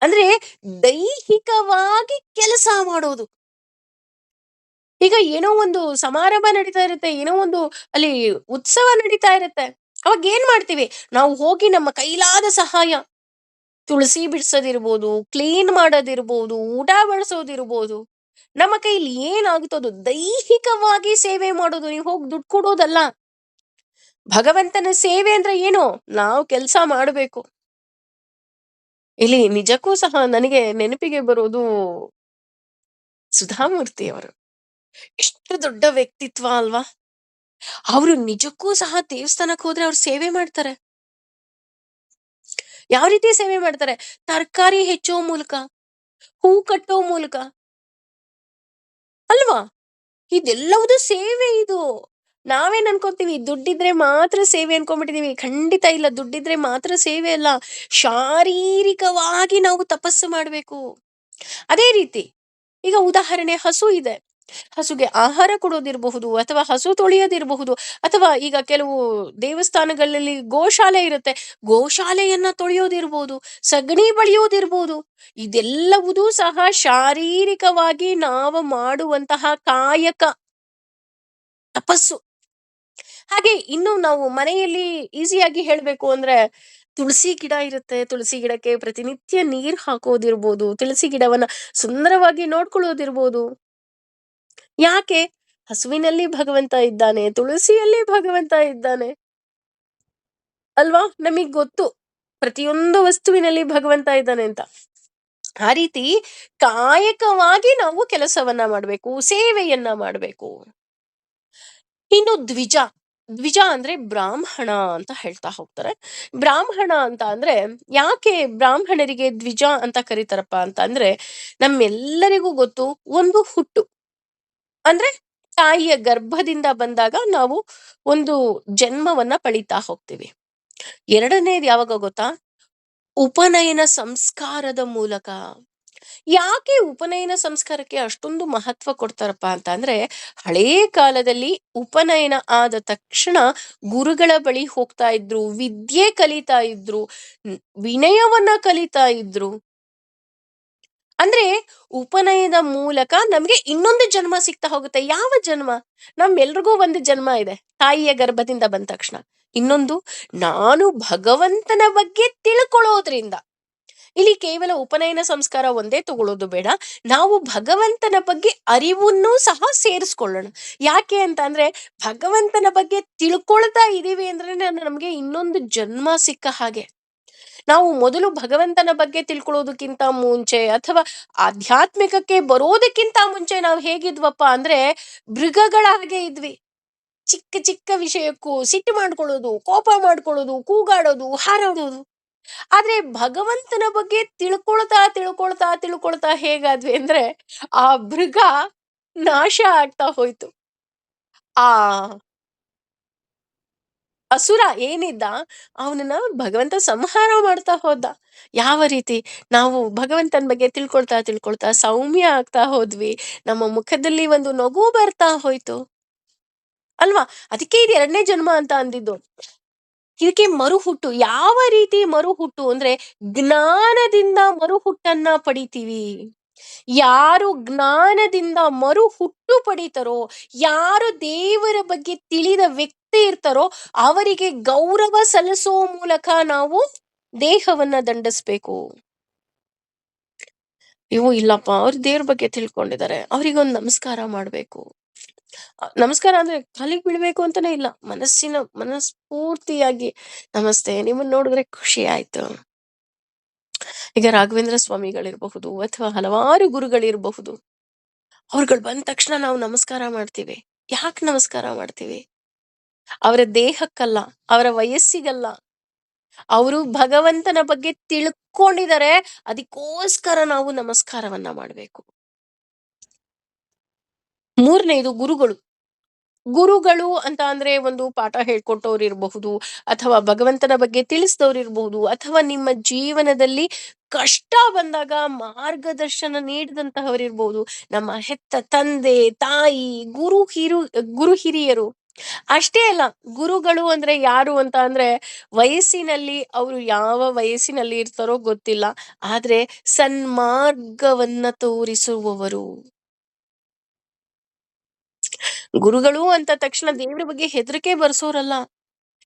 ಅಂದ್ರೆ ದೈಹಿಕವಾಗಿ ಕೆಲಸ ಮಾಡೋದು. ಈಗ ಏನೋ ಒಂದು ಸಮಾರಂಭ ನಡೀತಾ ಇರುತ್ತೆ, ಏನೋ ಒಂದು ಅಲ್ಲಿ ಉತ್ಸವ ನಡೀತಾ ಇರುತ್ತೆ. ಅವಾಗ ಏನ್ ಮಾಡ್ತೀವಿ? ನಾವು ಹೋಗಿ ನಮ್ಮ ಕೈಲಾದ ಸಹಾಯ, ತುಳಸಿ ಬಿಡ್ಸೋದಿರ್ಬೋದು, ಕ್ಲೀನ್ ಮಾಡೋದಿರ್ಬೋದು, ಊಟ ಬಡಿಸೋದಿರ್ಬೋದು. ನಮ್ಮ ಕೈಲಿ ಏನಾಗುತ್ತೋ ಅದು ದೈಹಿಕವಾಗಿ ಸೇವೆ ಮಾಡೋದು. ನೀವು ಹೋಗಿ ದುಡ್ಡು ಕೊಡೋದಲ್ಲ. ಭಗವಂತನ ಸೇವೆ ಅಂದ್ರೆ ಏನು? ನಾವು ಕೆಲಸ ಮಾಡಬೇಕು. ಇಲ್ಲಿ ನಿಜಕ್ಕೂ ಸಹ ನನಗೆ ನೆನಪಿಗೆ ಬರೋದು ಸುಧಾಮೂರ್ತಿ ಅವರು. ಎಷ್ಟು ದೊಡ್ಡ ವ್ಯಕ್ತಿತ್ವ ಅಲ್ವಾ? ಅವರು ನಿಜಕ್ಕೂ ಸಹ ದೇವಸ್ಥಾನಕ್ಕೆ ಹೋದ್ರೆ ಅವ್ರು ಸೇವೆ ಮಾಡ್ತಾರೆ. ಯಾವ ರೀತಿ ಸೇವೆ ಮಾಡ್ತಾರೆ? ತರಕಾರಿ ಹೆಚ್ಚೋ ಮೂಲಕ, ಹೂ ಕಟ್ಟೋ ಮೂಲಕ ಅಲ್ವಾ? ಇದೆಲ್ಲವುದು ಸೇವೆ ಇದು. ನಾವೇನ್ ಅನ್ಕೊಂತೀವಿ ದುಡ್ಡಿದ್ರೆ ಮಾತ್ರ ಸೇವೆ ಅನ್ಕೊಂಡ್ಬಿಟ್ಟಿದೀವಿ. ಖಂಡಿತ ಇಲ್ಲ. ದುಡ್ಡಿದ್ರೆ ಮಾತ್ರ ಸೇವೆ ಅಲ್ಲ. ಶಾರೀರಿಕವಾಗಿ ನಾವು ತಪಸ್ಸು ಮಾಡ್ಬೇಕು. ಅದೇ ರೀತಿ ಈಗ ಉದಾಹರಣೆ ಹಸು ಇದೆ. ಹಸುಗೆ ಆಹಾರ ಕೊಡೋದಿರಬಹುದು ಅಥವಾ ಹಸು ತೊಳೆಯೋದಿರಬಹುದು ಅಥವಾ ಈಗ ಕೆಲವು ದೇವಸ್ಥಾನಗಳಲ್ಲಿ ಗೋಶಾಲೆ ಇರುತ್ತೆ. ಗೋಶಾಲೆಯನ್ನ ತೊಳೆಯೋದಿರ್ಬೋದು, ಸಗಣಿ ಬಳಿಯೋದಿರ್ಬೋದು. ಇದೆಲ್ಲವುದೂ ಸಹ ಶಾರೀರಿಕವಾಗಿ ನಾವು ಮಾಡುವಂತಹ ಕಾಯಕ ತಪಸ್ಸು. ಹಾಗೆ ಇನ್ನು ನಾವು ಮನೆಯಲ್ಲಿ ಈಸಿಯಾಗಿ ಹೇಳ್ಬೇಕು ಅಂದ್ರೆ ತುಳಸಿ ಗಿಡ ಇರುತ್ತೆ. ತುಳಸಿ ಗಿಡಕ್ಕೆ ಪ್ರತಿನಿತ್ಯ ನೀರ್ ಹಾಕೋದಿರ್ಬೋದು, ತುಳಸಿ ಗಿಡವನ್ನ ಸುಂದರವಾಗಿ ನೋಡ್ಕೊಳ್ಳೋದಿರ್ಬೋದು. ಯಾಕೆ? ಹಸುವಿನಲ್ಲಿ ಭಗವಂತ ಇದ್ದಾನೆ, ತುಳಸಿಯಲ್ಲಿ ಭಗವಂತ ಇದ್ದಾನೆ ಅಲ್ವಾ? ನಮಿಗ್ ಗೊತ್ತು ಪ್ರತಿಯೊಂದು ವಸ್ತುವಿನಲ್ಲಿ ಭಗವಂತ ಇದ್ದಾನೆ ಅಂತ. ಆ ರೀತಿ ಕಾಯಕವಾಗಿ ನಾವು ಕೆಲಸವನ್ನ ಮಾಡ್ಬೇಕು, ಸೇವೆಯನ್ನ ಮಾಡ್ಬೇಕು. ಇನ್ನು ದ್ವಿಜ. ದ್ವಿಜ ಅಂದ್ರೆ ಬ್ರಾಹ್ಮಣ ಅಂತ ಹೇಳ್ತಾ ಹೋಗ್ತಾರೆ. ಬ್ರಾಹ್ಮಣ ಅಂತ ಅಂದ್ರೆ ಯಾಕೆ ಬ್ರಾಹ್ಮಣರಿಗೆ ದ್ವಿಜ ಅಂತ ಕರೀತಾರಪ್ಪ ಅಂತ ಅಂದ್ರೆ, ನಮ್ಮೆಲ್ಲರಿಗೂ ಗೊತ್ತು ಒಂದು ಹುಟ್ಟು. ಅಂದ್ರೆ ತಾಯಿಯ ಗರ್ಭದಿಂದ ಬಂದಾಗ ನಾವು ಒಂದು ಜನ್ಮವನ್ನ ಪಡಿತಾ ಹೋಗ್ತೀವಿ. ಎರಡನೇದು ಯಾವಾಗ ಗೊತ್ತಾ? ಉಪನಯನ ಸಂಸ್ಕಾರದ ಮೂಲಕ. ಯಾಕೆ ಉಪನಯನ ಸಂಸ್ಕಾರಕ್ಕೆ ಅಷ್ಟೊಂದು ಮಹತ್ವ ಕೊಡ್ತಾರಪ್ಪ ಅಂತ ಅಂದ್ರೆ, ಹಳೇ ಕಾಲದಲ್ಲಿ ಉಪನಯನ ಆದ ತಕ್ಷಣ ಗುರುಗಳ ಬಳಿ ಹೋಗ್ತಾ ಇದ್ರು, ವಿದ್ಯೆ ಕಲಿತಾ ಇದ್ರು, ವಿನಯವನ್ನ ಕಲಿತಾ ಇದ್ರು. ಅಂದ್ರೆ ಉಪನಯನದ ಮೂಲಕ ನಮ್ಗೆ ಇನ್ನೊಂದು ಜನ್ಮ ಸಿಗ್ತಾ ಹೋಗುತ್ತೆ. ಯಾವ ಜನ್ಮ? ನಮ್ಮೆಲ್ರಿಗೂ ಒಂದು ಜನ್ಮ ಇದೆ ತಾಯಿಯ ಗರ್ಭದಿಂದ ಬಂದ ತಕ್ಷಣ. ಇನ್ನೊಂದು, ನಾನು ಭಗವಂತನ ಬಗ್ಗೆ ತಿಳ್ಕೊಳ್ಳೋದ್ರಿಂದ. ಇಲ್ಲಿ ಕೇವಲ ಉಪನಯನ ಸಂಸ್ಕಾರ ಒಂದೇ ತಗೊಳ್ಳೋದು ಬೇಡ, ನಾವು ಭಗವಂತನ ಬಗ್ಗೆ ಅರಿವನ್ನೂ ಸಹ ಸೇರಿಸ್ಕೊಳ್ಳೋಣ. ಯಾಕೆ ಅಂತ ಅಂದ್ರೆ, ಭಗವಂತನ ಬಗ್ಗೆ ತಿಳ್ಕೊಳ್ತಾ ಇದೀವಿ ಅಂದ್ರೆ ನಮ್ಗೆ ಇನ್ನೊಂದು ಜನ್ಮ ಸಿಕ್ಕ ಹಾಗೆ. ನಾವು ಮೊದಲು ಭಗವಂತನ ಬಗ್ಗೆ ತಿಳ್ಕೊಳ್ಳೋದಕ್ಕಿಂತ ಮುಂಚೆ ಅಥವಾ ಆಧ್ಯಾತ್ಮಿಕಕ್ಕೆ ಬರೋದಕ್ಕಿಂತ ಮುಂಚೆ ನಾವು ಹೇಗಿದ್ವಪ್ಪ ಅಂದ್ರೆ ಮೃಗಗಳ ಹಾಗೆ ಇದ್ವಿ. ಚಿಕ್ಕ ಚಿಕ್ಕ ವಿಷಯಕ್ಕೂ ಸಿಟ್ಟು ಮಾಡ್ಕೊಳ್ಳೋದು, ಕೋಪ ಮಾಡ್ಕೊಳ್ಳೋದು, ಕೂಗಾಡೋದು, ಹಾರಾಡೋದು. ಆದ್ರೆ ಭಗವಂತನ ಬಗ್ಗೆ ತಿಳ್ಕೊಳ್ತಾ ತಿಳ್ಕೊಳ್ತಾ ತಿಳ್ಕೊಳ್ತಾ ಹೇಗಾದ್ವಿ ಅಂದ್ರೆ ಆ ಮೃಗ ನಾಶ ಆಗ್ತಾ ಹೋಯ್ತು. ಆ ಅಸುರ ಏನಿದ್ದ ಅವನನ್ನ ಭಗವಂತ ಸಂಹಾರ ಮಾಡ್ತಾ ಹೋದ. ಯಾವ ರೀತಿ? ನಾವು ಭಗವಂತನ ಬಗ್ಗೆ ತಿಳ್ಕೊಳ್ತಾ ತಿಳ್ಕೊಳ್ತಾ ಸೌಮ್ಯ ಆಗ್ತಾ ಹೋದ್ವಿ. ನಮ್ಮ ಮುಖದಲ್ಲಿ ಒಂದು ನಗು ಬರ್ತಾ ಹೋಯ್ತು ಅಲ್ವಾ? ಅದಕ್ಕೆ ಇದು ಎರಡನೇ ಜನ್ಮ ಅಂತ ಅಂದಿದ್ದು. ಇದಕ್ಕೆ ಮರುಹುಟ್ಟು. ಯಾವ ರೀತಿ ಮರುಹುಟ್ಟು ಅಂದ್ರೆ ಜ್ಞಾನದಿಂದ ಮರುಹುಟ್ಟನ್ನ ಪಡಿತೀವಿ. ಯಾರು ಜ್ಞಾನದಿಂದ ಮರುಹುಟ್ಟು ಪಡಿತಾರೋ, ಯಾರು ದೇವರ ಬಗ್ಗೆ ತಿಳಿದ ಶಕ್ತಿ ಇರ್ತಾರೋ ಅವರಿಗೆ ಗೌರವ ಸಲ್ಲಿಸುವ ಮೂಲಕ ನಾವು ದೇಹವನ್ನ ದಂಡಿಸ್ಬೇಕು. ಇವು ಇಲ್ಲಪ್ಪ ಅವ್ರು ದೇವ್ರ ಬಗ್ಗೆ ತಿಳ್ಕೊಂಡಿದ್ದಾರೆ, ಅವ್ರಿಗೊಂದು ನಮಸ್ಕಾರ ಮಾಡ್ಬೇಕು. ನಮಸ್ಕಾರ ಅಂದ್ರೆ ಕಾಲಿಗೆ ಬೀಳ್ಬೇಕು ಅಂತಾನೆ ಇಲ್ಲ, ಮನಸ್ಫೂರ್ತಿಯಾಗಿ ನಮಸ್ತೆ, ನಿಮ್ಮನ್ನ ನೋಡಿದ್ರೆ ಖುಷಿ ಆಯ್ತು. ಈಗ ರಾಘವೇಂದ್ರ ಸ್ವಾಮಿಗಳಿರಬಹುದು ಅಥವಾ ಹಲವಾರು ಗುರುಗಳಿರಬಹುದು, ಅವ್ರುಗಳು ಬಂದ ತಕ್ಷಣ ನಾವು ನಮಸ್ಕಾರ ಮಾಡ್ತೀವಿ. ಯಾಕೆ ನಮಸ್ಕಾರ ಮಾಡ್ತೀವಿ? ಅವರ ದೇಹಕ್ಕಲ್ಲ, ಅವರ ವಯಸ್ಸಿಗಲ್ಲ. ಅವರು ಭಗವಂತನ ಬಗ್ಗೆ ತಿಳ್ಕೊಂಡಿದ್ದಾರೆ, ಅದಕ್ಕೋಸ್ಕರ ನಾವು ನಮಸ್ಕಾರವನ್ನ ಮಾಡ್ಬೇಕು. ಮೂರನೇದು ಗುರುಗಳು. ಗುರುಗಳು ಅಂತ ಅಂದ್ರೆ ಒಂದು ಪಾಠ ಹೇಳ್ಕೊಟ್ಟವ್ರು ಇರಬಹುದು, ಅಥವಾ ಭಗವಂತನ ಬಗ್ಗೆ ತಿಳಿಸಿದವ್ರು ಇರಬಹುದು, ಅಥವಾ ನಿಮ್ಮ ಜೀವನದಲ್ಲಿ ಕಷ್ಟ ಬಂದಾಗ ಮಾರ್ಗದರ್ಶನ ನೀಡಿದಂತಹವರಿರ್ಬಹುದು. ನಮ್ಮ ಹೆತ್ತ ತಂದೆ, ತಾಯಿ, ಗುರು ಹಿರಿಯರು. ಅಷ್ಟೇ ಅಲ್ಲ, ಗುರುಗಳು ಅಂದ್ರೆ ಯಾರು ಅಂತ ಅಂದ್ರೆ ವಯಸ್ಸಿನಲ್ಲಿ ಅವರು ಯಾವ ವಯಸ್ಸಿನಲ್ಲಿ ಇರ್ತಾರೋ ಗೊತ್ತಿಲ್ಲ, ಆದ್ರೆ ಸನ್ಮಾರ್ಗವನ್ನ ತೋರಿಸುವವರು. ಗುರುಗಳು ಅಂತ ತಕ್ಷಣ ದೇವ್ರ ಬಗ್ಗೆ ಹೆದರಿಕೆ ಬರ್ಸೋರಲ್ಲ,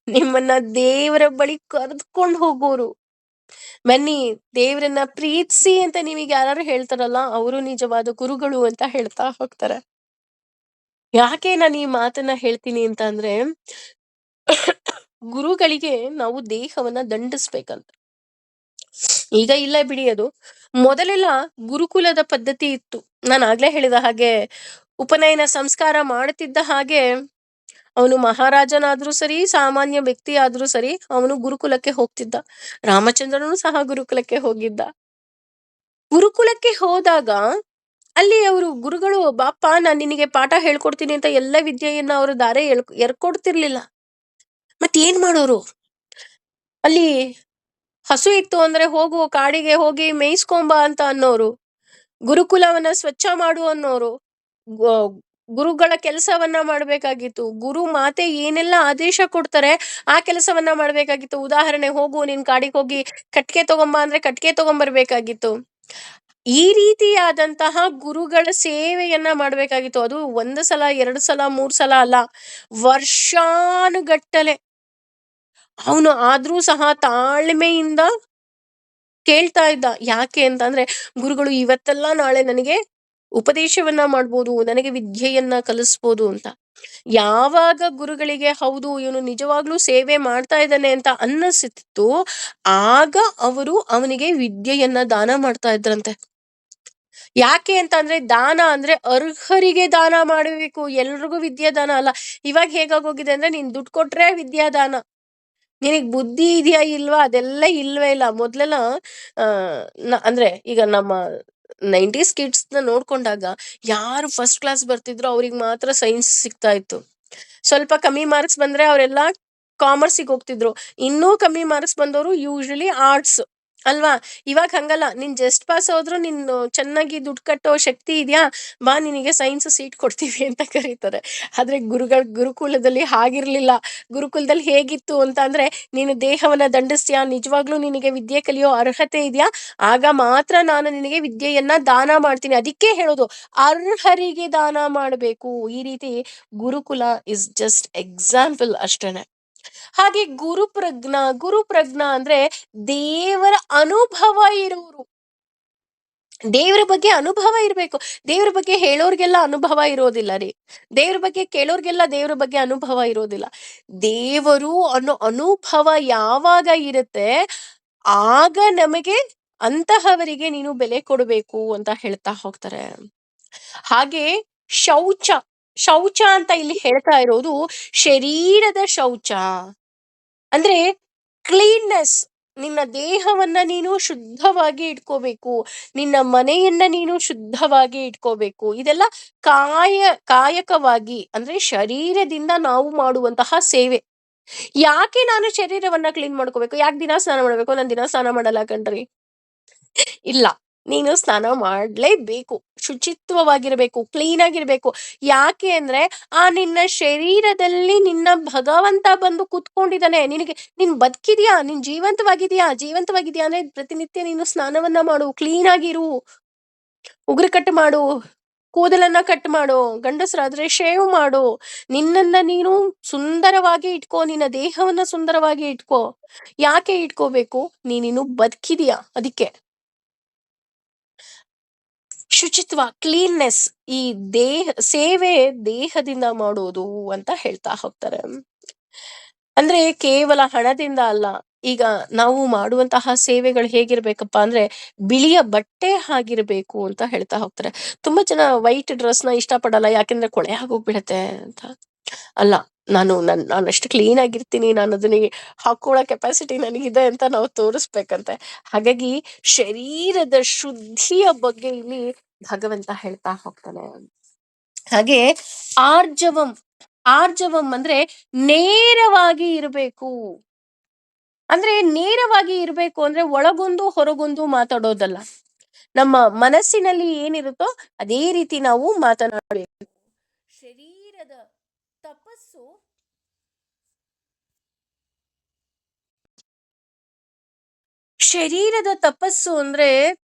ನಿಮ್ಮನ್ನ ದೇವರ ಬಳಿ ಕರೆದುಕೊಂಡು ಹೋಗೋರು. ಬನ್ನಿ ದೇವ್ರನ್ನ ಪ್ರೀತಿಸಿ ಅಂತ ನಿಮಗೆ ಯಾರು ಹೇಳ್ತಾರಲ್ಲ, ಅವರು ನಿಜವಾದ ಗುರುಗಳು ಅಂತ ಹೇಳ್ತಾ ಹೋಗ್ತಾರೆ. ಯಾಕೆ ನಾನು ಈ ಮಾತನ್ನ ಹೇಳ್ತೀನಿ ಅಂತ ಅಂದ್ರೆ, ಗುರುಗಳಿಗೆ ನಾವು ದೇಹವನ್ನ ದಂಡಿಸ್ಬೇಕಂತ. ಈಗ ಇಲ್ಲ ಬಿಡಿ ಅದು. ಮೊದಲೆಲ್ಲ ಗುರುಕುಲದ ಪದ್ಧತಿ ಇತ್ತು. ನಾನು ಆಗ್ಲೇ ಹೇಳಿದ ಹಾಗೆ ಉಪನಯನ ಸಂಸ್ಕಾರ ಮಾಡುತ್ತಿದ್ದ ಹಾಗೆ ಅವನು ಮಹಾರಾಜನಾದ್ರೂ ಸರಿ, ಸಾಮಾನ್ಯ ವ್ಯಕ್ತಿ ಆದ್ರೂ ಸರಿ, ಅವನು ಗುರುಕುಲಕ್ಕೆ ಹೋಗ್ತಿದ್ದ. ರಾಮಚಂದ್ರನು ಸಹ ಗುರುಕುಲಕ್ಕೆ ಹೋಗಿದ್ದ. ಗುರುಕುಲಕ್ಕೆ ಹೋದಾಗ ಅಲ್ಲಿ ಅವರು ಗುರುಗಳು, ಬಾಪ್ಪ ನಾನು ನಿನಗೆ ಪಾಠ ಹೇಳ್ಕೊಡ್ತೀನಿ ಅಂತ ಎಲ್ಲ ವಿದ್ಯೆಯನ್ನ ಅವರು ದಾರೆ ಎರ್ಕೊಡ್ತಿರ್ಲಿಲ್ಲ. ಮತ್ತೇನ್ ಮಾಡೋರು? ಅಲ್ಲಿ ಹಸು ಇತ್ತು ಅಂದ್ರೆ ಹೋಗು ಕಾಡಿಗೆ ಹೋಗಿ ಮೇಯಿಸ್ಕೊಂಬ ಅಂತ ಅನ್ನೋರು. ಗುರುಕುಲವನ್ನ ಸ್ವಚ್ಛ ಮಾಡು ಅನ್ನೋರು. ಗುರುಗಳ ಕೆಲಸವನ್ನ ಮಾಡ್ಬೇಕಾಗಿತ್ತು. ಗುರು ಮಾತೆ ಏನೆಲ್ಲ ಆದೇಶ ಕೊಡ್ತಾರೆ ಆ ಕೆಲಸವನ್ನ ಮಾಡ್ಬೇಕಾಗಿತ್ತು. ಉದಾಹರಣೆ, ಹೋಗು ನೀನ್ ಕಾಡಿಗೆ ಹೋಗಿ ಕಟ್ಗೆ ತಗೊಂಬ ಅಂದ್ರೆ ಕಟ್ಗೆ ತಗೊಂಬರ್ಬೇಕಾಗಿತ್ತು. ಈ ರೀತಿಯಾದಂತಹ ಗುರುಗಳ ಸೇವೆಯನ್ನ ಮಾಡ್ಬೇಕಾಗಿತ್ತು. ಅದು ಒಂದು ಸಲ, 2 ಸಲ, 3 ಸಲ ಅಲ್ಲ, ವರ್ಷಾನುಗಟ್ಟಲೆ. ಅವನು ಆದ್ರೂ ಸಹ ತಾಳ್ಮೆಯಿಂದ ಕೇಳ್ತಾ ಇದ್ದ. ಯಾಕೆ ಅಂತಂದ್ರೆ ಗುರುಗಳು ಇವತ್ತಲ್ಲ ನಾಳೆ ನನಗೆ ಉಪದೇಶವನ್ನ ಮಾಡ್ಬೋದು, ನನಗೆ ವಿದ್ಯೆಯನ್ನ ಕಲಿಸ್ಬೋದು ಅಂತ. ಯಾವಾಗ ಗುರುಗಳಿಗೆ ಹೌದು ಇವನು ನಿಜವಾಗ್ಲೂ ಸೇವೆ ಮಾಡ್ತಾ ಇದ್ದಾನೆ ಅಂತ ಅನ್ನಿಸಿತ್ತು, ಆಗ ಅವರು ಅವನಿಗೆ ವಿದ್ಯೆಯನ್ನ ದಾನ ಮಾಡ್ತಾ ಇದ್ರಂತೆ. ಯಾಕೆ ಅಂತ ಅಂದ್ರೆ, ದಾನ ಅಂದ್ರೆ ಅರ್ಹರಿಗೆ ದಾನ ಮಾಡಬೇಕು, ಎಲ್ರಿಗೂ ವಿದ್ಯಾದಾನ ಅಲ್ಲ. ಇವಾಗ ಹೇಗಾಗೋಗಿದೆ ಅಂದ್ರೆ, ನೀನ್ ದುಡ್ಡು ಕೊಟ್ರೆ ವಿದ್ಯಾದಾನ, ನಿನಗ್ ಬುದ್ಧಿ ಇದೆಯಾ ಇಲ್ವಾ ಅದೆಲ್ಲ ಇಲ್ವೇ ಇಲ್ಲ. ಮೊದ್ಲೆಲ್ಲ ಆ ಅಂದ್ರೆ ಈಗ ನಮ್ಮ 90s ಕಿಡ್ಸ್ ನ ನೋಡ್ಕೊಂಡಾಗ ಯಾರು ಫಸ್ಟ್ ಕ್ಲಾಸ್ ಬರ್ತಿದ್ರು ಅವ್ರಿಗೆ ಮಾತ್ರ ಸೈನ್ಸ್ ಸಿಗ್ತಾ ಇತ್ತು. ಸ್ವಲ್ಪ ಕಮ್ಮಿ ಮಾರ್ಕ್ಸ್ ಬಂದ್ರೆ ಅವರೆಲ್ಲ ಕಾಮರ್ಸಿಗೆ ಹೋಗ್ತಿದ್ರು. ಇನ್ನೂ ಕಮ್ಮಿ ಮಾರ್ಕ್ಸ್ ಬಂದವರು ಯೂಶಲಿ ಆರ್ಟ್ಸ್ ಅಲ್ವಾ? ಇವಾಗ ಹಂಗಲ್ಲ, ನೀನ್ ಜಸ್ಟ್ ಪಾಸ್ ಹೋದ್ರು ನೀನು ಚೆನ್ನಾಗಿ ದುಡ್ಡು ಕಟ್ಟೋ ಶಕ್ತಿ ಇದೆಯಾ, ಬಾ ನಿನಗೆ ಸೈನ್ಸ್ ಸೀಟ್ ಕೊಡ್ತೀವಿ ಅಂತ ಕರೀತಾರೆ. ಆದ್ರೆ ಗುರುಕುಲದಲ್ಲಿ ಹಾಗಿರ್ಲಿಲ್ಲ. ಗುರುಕುಲದಲ್ಲಿ ಹೇಗಿತ್ತು ಅಂತ ಅಂದ್ರೆ, ನೀನು ದೇಹವನ್ನ ದಂಡಿಸ್ತೀಯಾ, ನಿಜವಾಗ್ಲೂ ನಿನಗೆ ವಿದ್ಯೆ ಕಲಿಯೋ ಅರ್ಹತೆ ಇದೆಯಾ, ಆಗ ಮಾತ್ರ ನಾನು ನಿನಗೆ ವಿದ್ಯೆಯನ್ನ ದಾನ ಮಾಡ್ತೀನಿ. ಅದಕ್ಕೆ ಹೇಳೋದು ಅರ್ಹರಿಗೆ ದಾನ ಮಾಡಬೇಕು. ಈ ರೀತಿ ಗುರುಕುಲ ಇಸ್ ಜಸ್ಟ್ ಎಕ್ಸಾಂಪಲ್ ಅಷ್ಟೇನೆ. ಹಾಗೆ ಗುರುಪ್ರಜ್ಞಾ ಅಂದ್ರೆ ದೇವರ ಅನುಭವ ಇರುವರು. ದೇವರ ಬಗ್ಗೆ ಅನುಭವ ಇರ್ಬೇಕು. ದೇವ್ರ ಬಗ್ಗೆ ಹೇಳೋರ್ಗೆಲ್ಲ ಅನುಭವ ಇರೋದಿಲ್ಲ ರೀ. ದೇವ್ರ ಬಗ್ಗೆ ಕೇಳೋರ್ಗೆಲ್ಲ ದೇವ್ರ ಬಗ್ಗೆ ಅನುಭವ ಇರೋದಿಲ್ಲ. ದೇವರು ಅನ್ನೋ ಅನುಭವ ಯಾವಾಗ ಇರುತ್ತೆ, ಆಗ ನಮಗೆ ಅಂತಹವರಿಗೆ ನೀನು ಬೆಲೆ ಕೊಡಬೇಕು ಅಂತ ಹೇಳ್ತಾ ಹೋಗ್ತಾರೆ. ಹಾಗೆ ಶೌಚ ಶೌಚ ಅಂತ ಇಲ್ಲಿ ಹೇಳ್ತಾ ಇರೋದು ಶರೀರದ ಶೌಚ ಅಂದ್ರೆ ಕ್ಲೀನ್ನೆಸ್. ನಿನ್ನ ದೇಹವನ್ನ ನೀನು ಶುದ್ಧವಾಗಿ ಇಟ್ಕೋಬೇಕು, ನಿನ್ನ ಮನೆಯನ್ನ ನೀನು ಶುದ್ಧವಾಗಿ ಇಟ್ಕೋಬೇಕು. ಇದೆಲ್ಲ ಕಾಯಕವಾಗಿ ಅಂದ್ರೆ ಶರೀರದಿಂದ ನಾವು ಮಾಡುವಂತಹ ಸೇವೆ. ಯಾಕೆ ನಾನು ಶರೀರವನ್ನ ಕ್ಲೀನ್ ಮಾಡ್ಕೋಬೇಕು? ಯಾಕೆ ದಿನ ಸ್ನಾನ ಮಾಡ್ಬೇಕು? ನಾನು ದಿನ ಸ್ನಾನ ಮಾಡಲ್ಲ ಕಣ್ರಿ. ಇಲ್ಲ, ನೀನು ಸ್ನಾನ ಮಾಡ್ಲೇಬೇಕು. ಶುಚಿತ್ವವಾಗಿರ್ಬೇಕು, ಕ್ಲೀನ್ ಆಗಿರ್ಬೇಕು. ಯಾಕೆ ಅಂದ್ರೆ ಆ ನಿನ್ನ ಶರೀರದಲ್ಲಿ ನಿನ್ನ ಭಗವಂತ ಬಂದು ಕೂತ್ಕೊಂಡಿದ್ದಾನೆ. ನೀನ್ ಬದುಕಿದ್ಯಾ, ನೀನ್ ಜೀವಂತವಾಗಿದ್ಯಾ ಅಂದ್ರೆ ಪ್ರತಿನಿತ್ಯ ನೀನು ಸ್ನಾನವನ್ನ ಮಾಡು, ಕ್ಲೀನ್ ಆಗಿರು, ಉಗುರು ಕಟ್ಟು ಮಾಡು, ಕೂದಲನ್ನ ಕಟ್ ಮಾಡು, ಗಂಡಸರಾದ್ರೆ ಶೇವ್ ಮಾಡು, ನಿನ್ನನ್ನ ನೀನು ಸುಂದರವಾಗಿ ಇಟ್ಕೋ, ನಿನ್ನ ದೇಹವನ್ನ ಸುಂದರವಾಗಿ ಇಟ್ಕೋ. ಯಾಕೆ ಇಟ್ಕೋಬೇಕು? ನೀನಿನ್ನು ಬದುಕಿದೀಯ ಅದಕ್ಕೆ. ಶುಚಿತ್ವ, ಕ್ಲೀನ್ನೆಸ್, ಈ ದೇಹ ಸೇವೆ ದೇಹದಿಂದ ಮಾಡೋದು ಅಂತ ಹೇಳ್ತಾ ಹೋಗ್ತಾರೆ. ಅಂದ್ರೆ ಕೇವಲ ಹಣದಿಂದ ಅಲ್ಲ. ಈಗ ನಾವು ಮಾಡುವಂತಹ ಸೇವೆಗಳು ಹೇಗಿರ್ಬೇಕಪ್ಪ ಅಂದ್ರೆ ಬಿಳಿಯ ಬಟ್ಟೆ ಹಾಗಿರ್ಬೇಕು ಅಂತ ಹೇಳ್ತಾ ಹೋಗ್ತಾರೆ. ತುಂಬಾ ಜನ ವೈಟ್ ಡ್ರೆಸ್‌ನ ಇಷ್ಟಪಡಲ್ಲ. ಯಾಕೆಂದ್ರೆ ಕೊಳೆ ಆಗೋಗ್ಬಿಡತ್ತೆ ಅಂತ. ಅಲ್ಲ, ನಾನಷ್ಟು ಕ್ಲೀನ್ ಆಗಿರ್ತೀನಿ. ನಾನದನ್ನ ಹಾಕೊಳ್ಳೋ ಕೆಪಾಸಿಟಿ ನನಗಿದೆ ಅಂತ ನಾವು ತೋರಿಸ್ಬೇಕಂತೆ. ಹಾಗಾಗಿ ಶರೀರದ ಶುದ್ಧಿಯ ಬಗ್ಗೆ ಇಲ್ಲಿ ಭಗವಂತ ಹೇಳ್ತಾ ಹೋಗ್ತಾನೆ. ಹಾಗೆ ಆರ್ಜವಂ, ಆರ್ಜವಂ ಅಂದ್ರೆ ನೇರವಾಗಿ ಇರಬೇಕು. ಅಂದ್ರೆ ನೇರವಾಗಿ ಇರಬೇಕು ಅಂದ್ರೆ ಒಳಗೊಂದು ಹೊರಗೊಂದು ಮಾತಾಡೋದಲ್ಲ. ನಮ್ಮ ಮನಸ್ಸಿನಲ್ಲಿ ಏನಿರುತ್ತೋ ಅದೇ ರೀತಿ ನಾವು ಮಾತನಾಡಬೇಕು. ಶರೀರದ ತಪಸ್ಸು, ಶರೀರದ ತಪಸ್ಸು ಅಂದ್ರೆ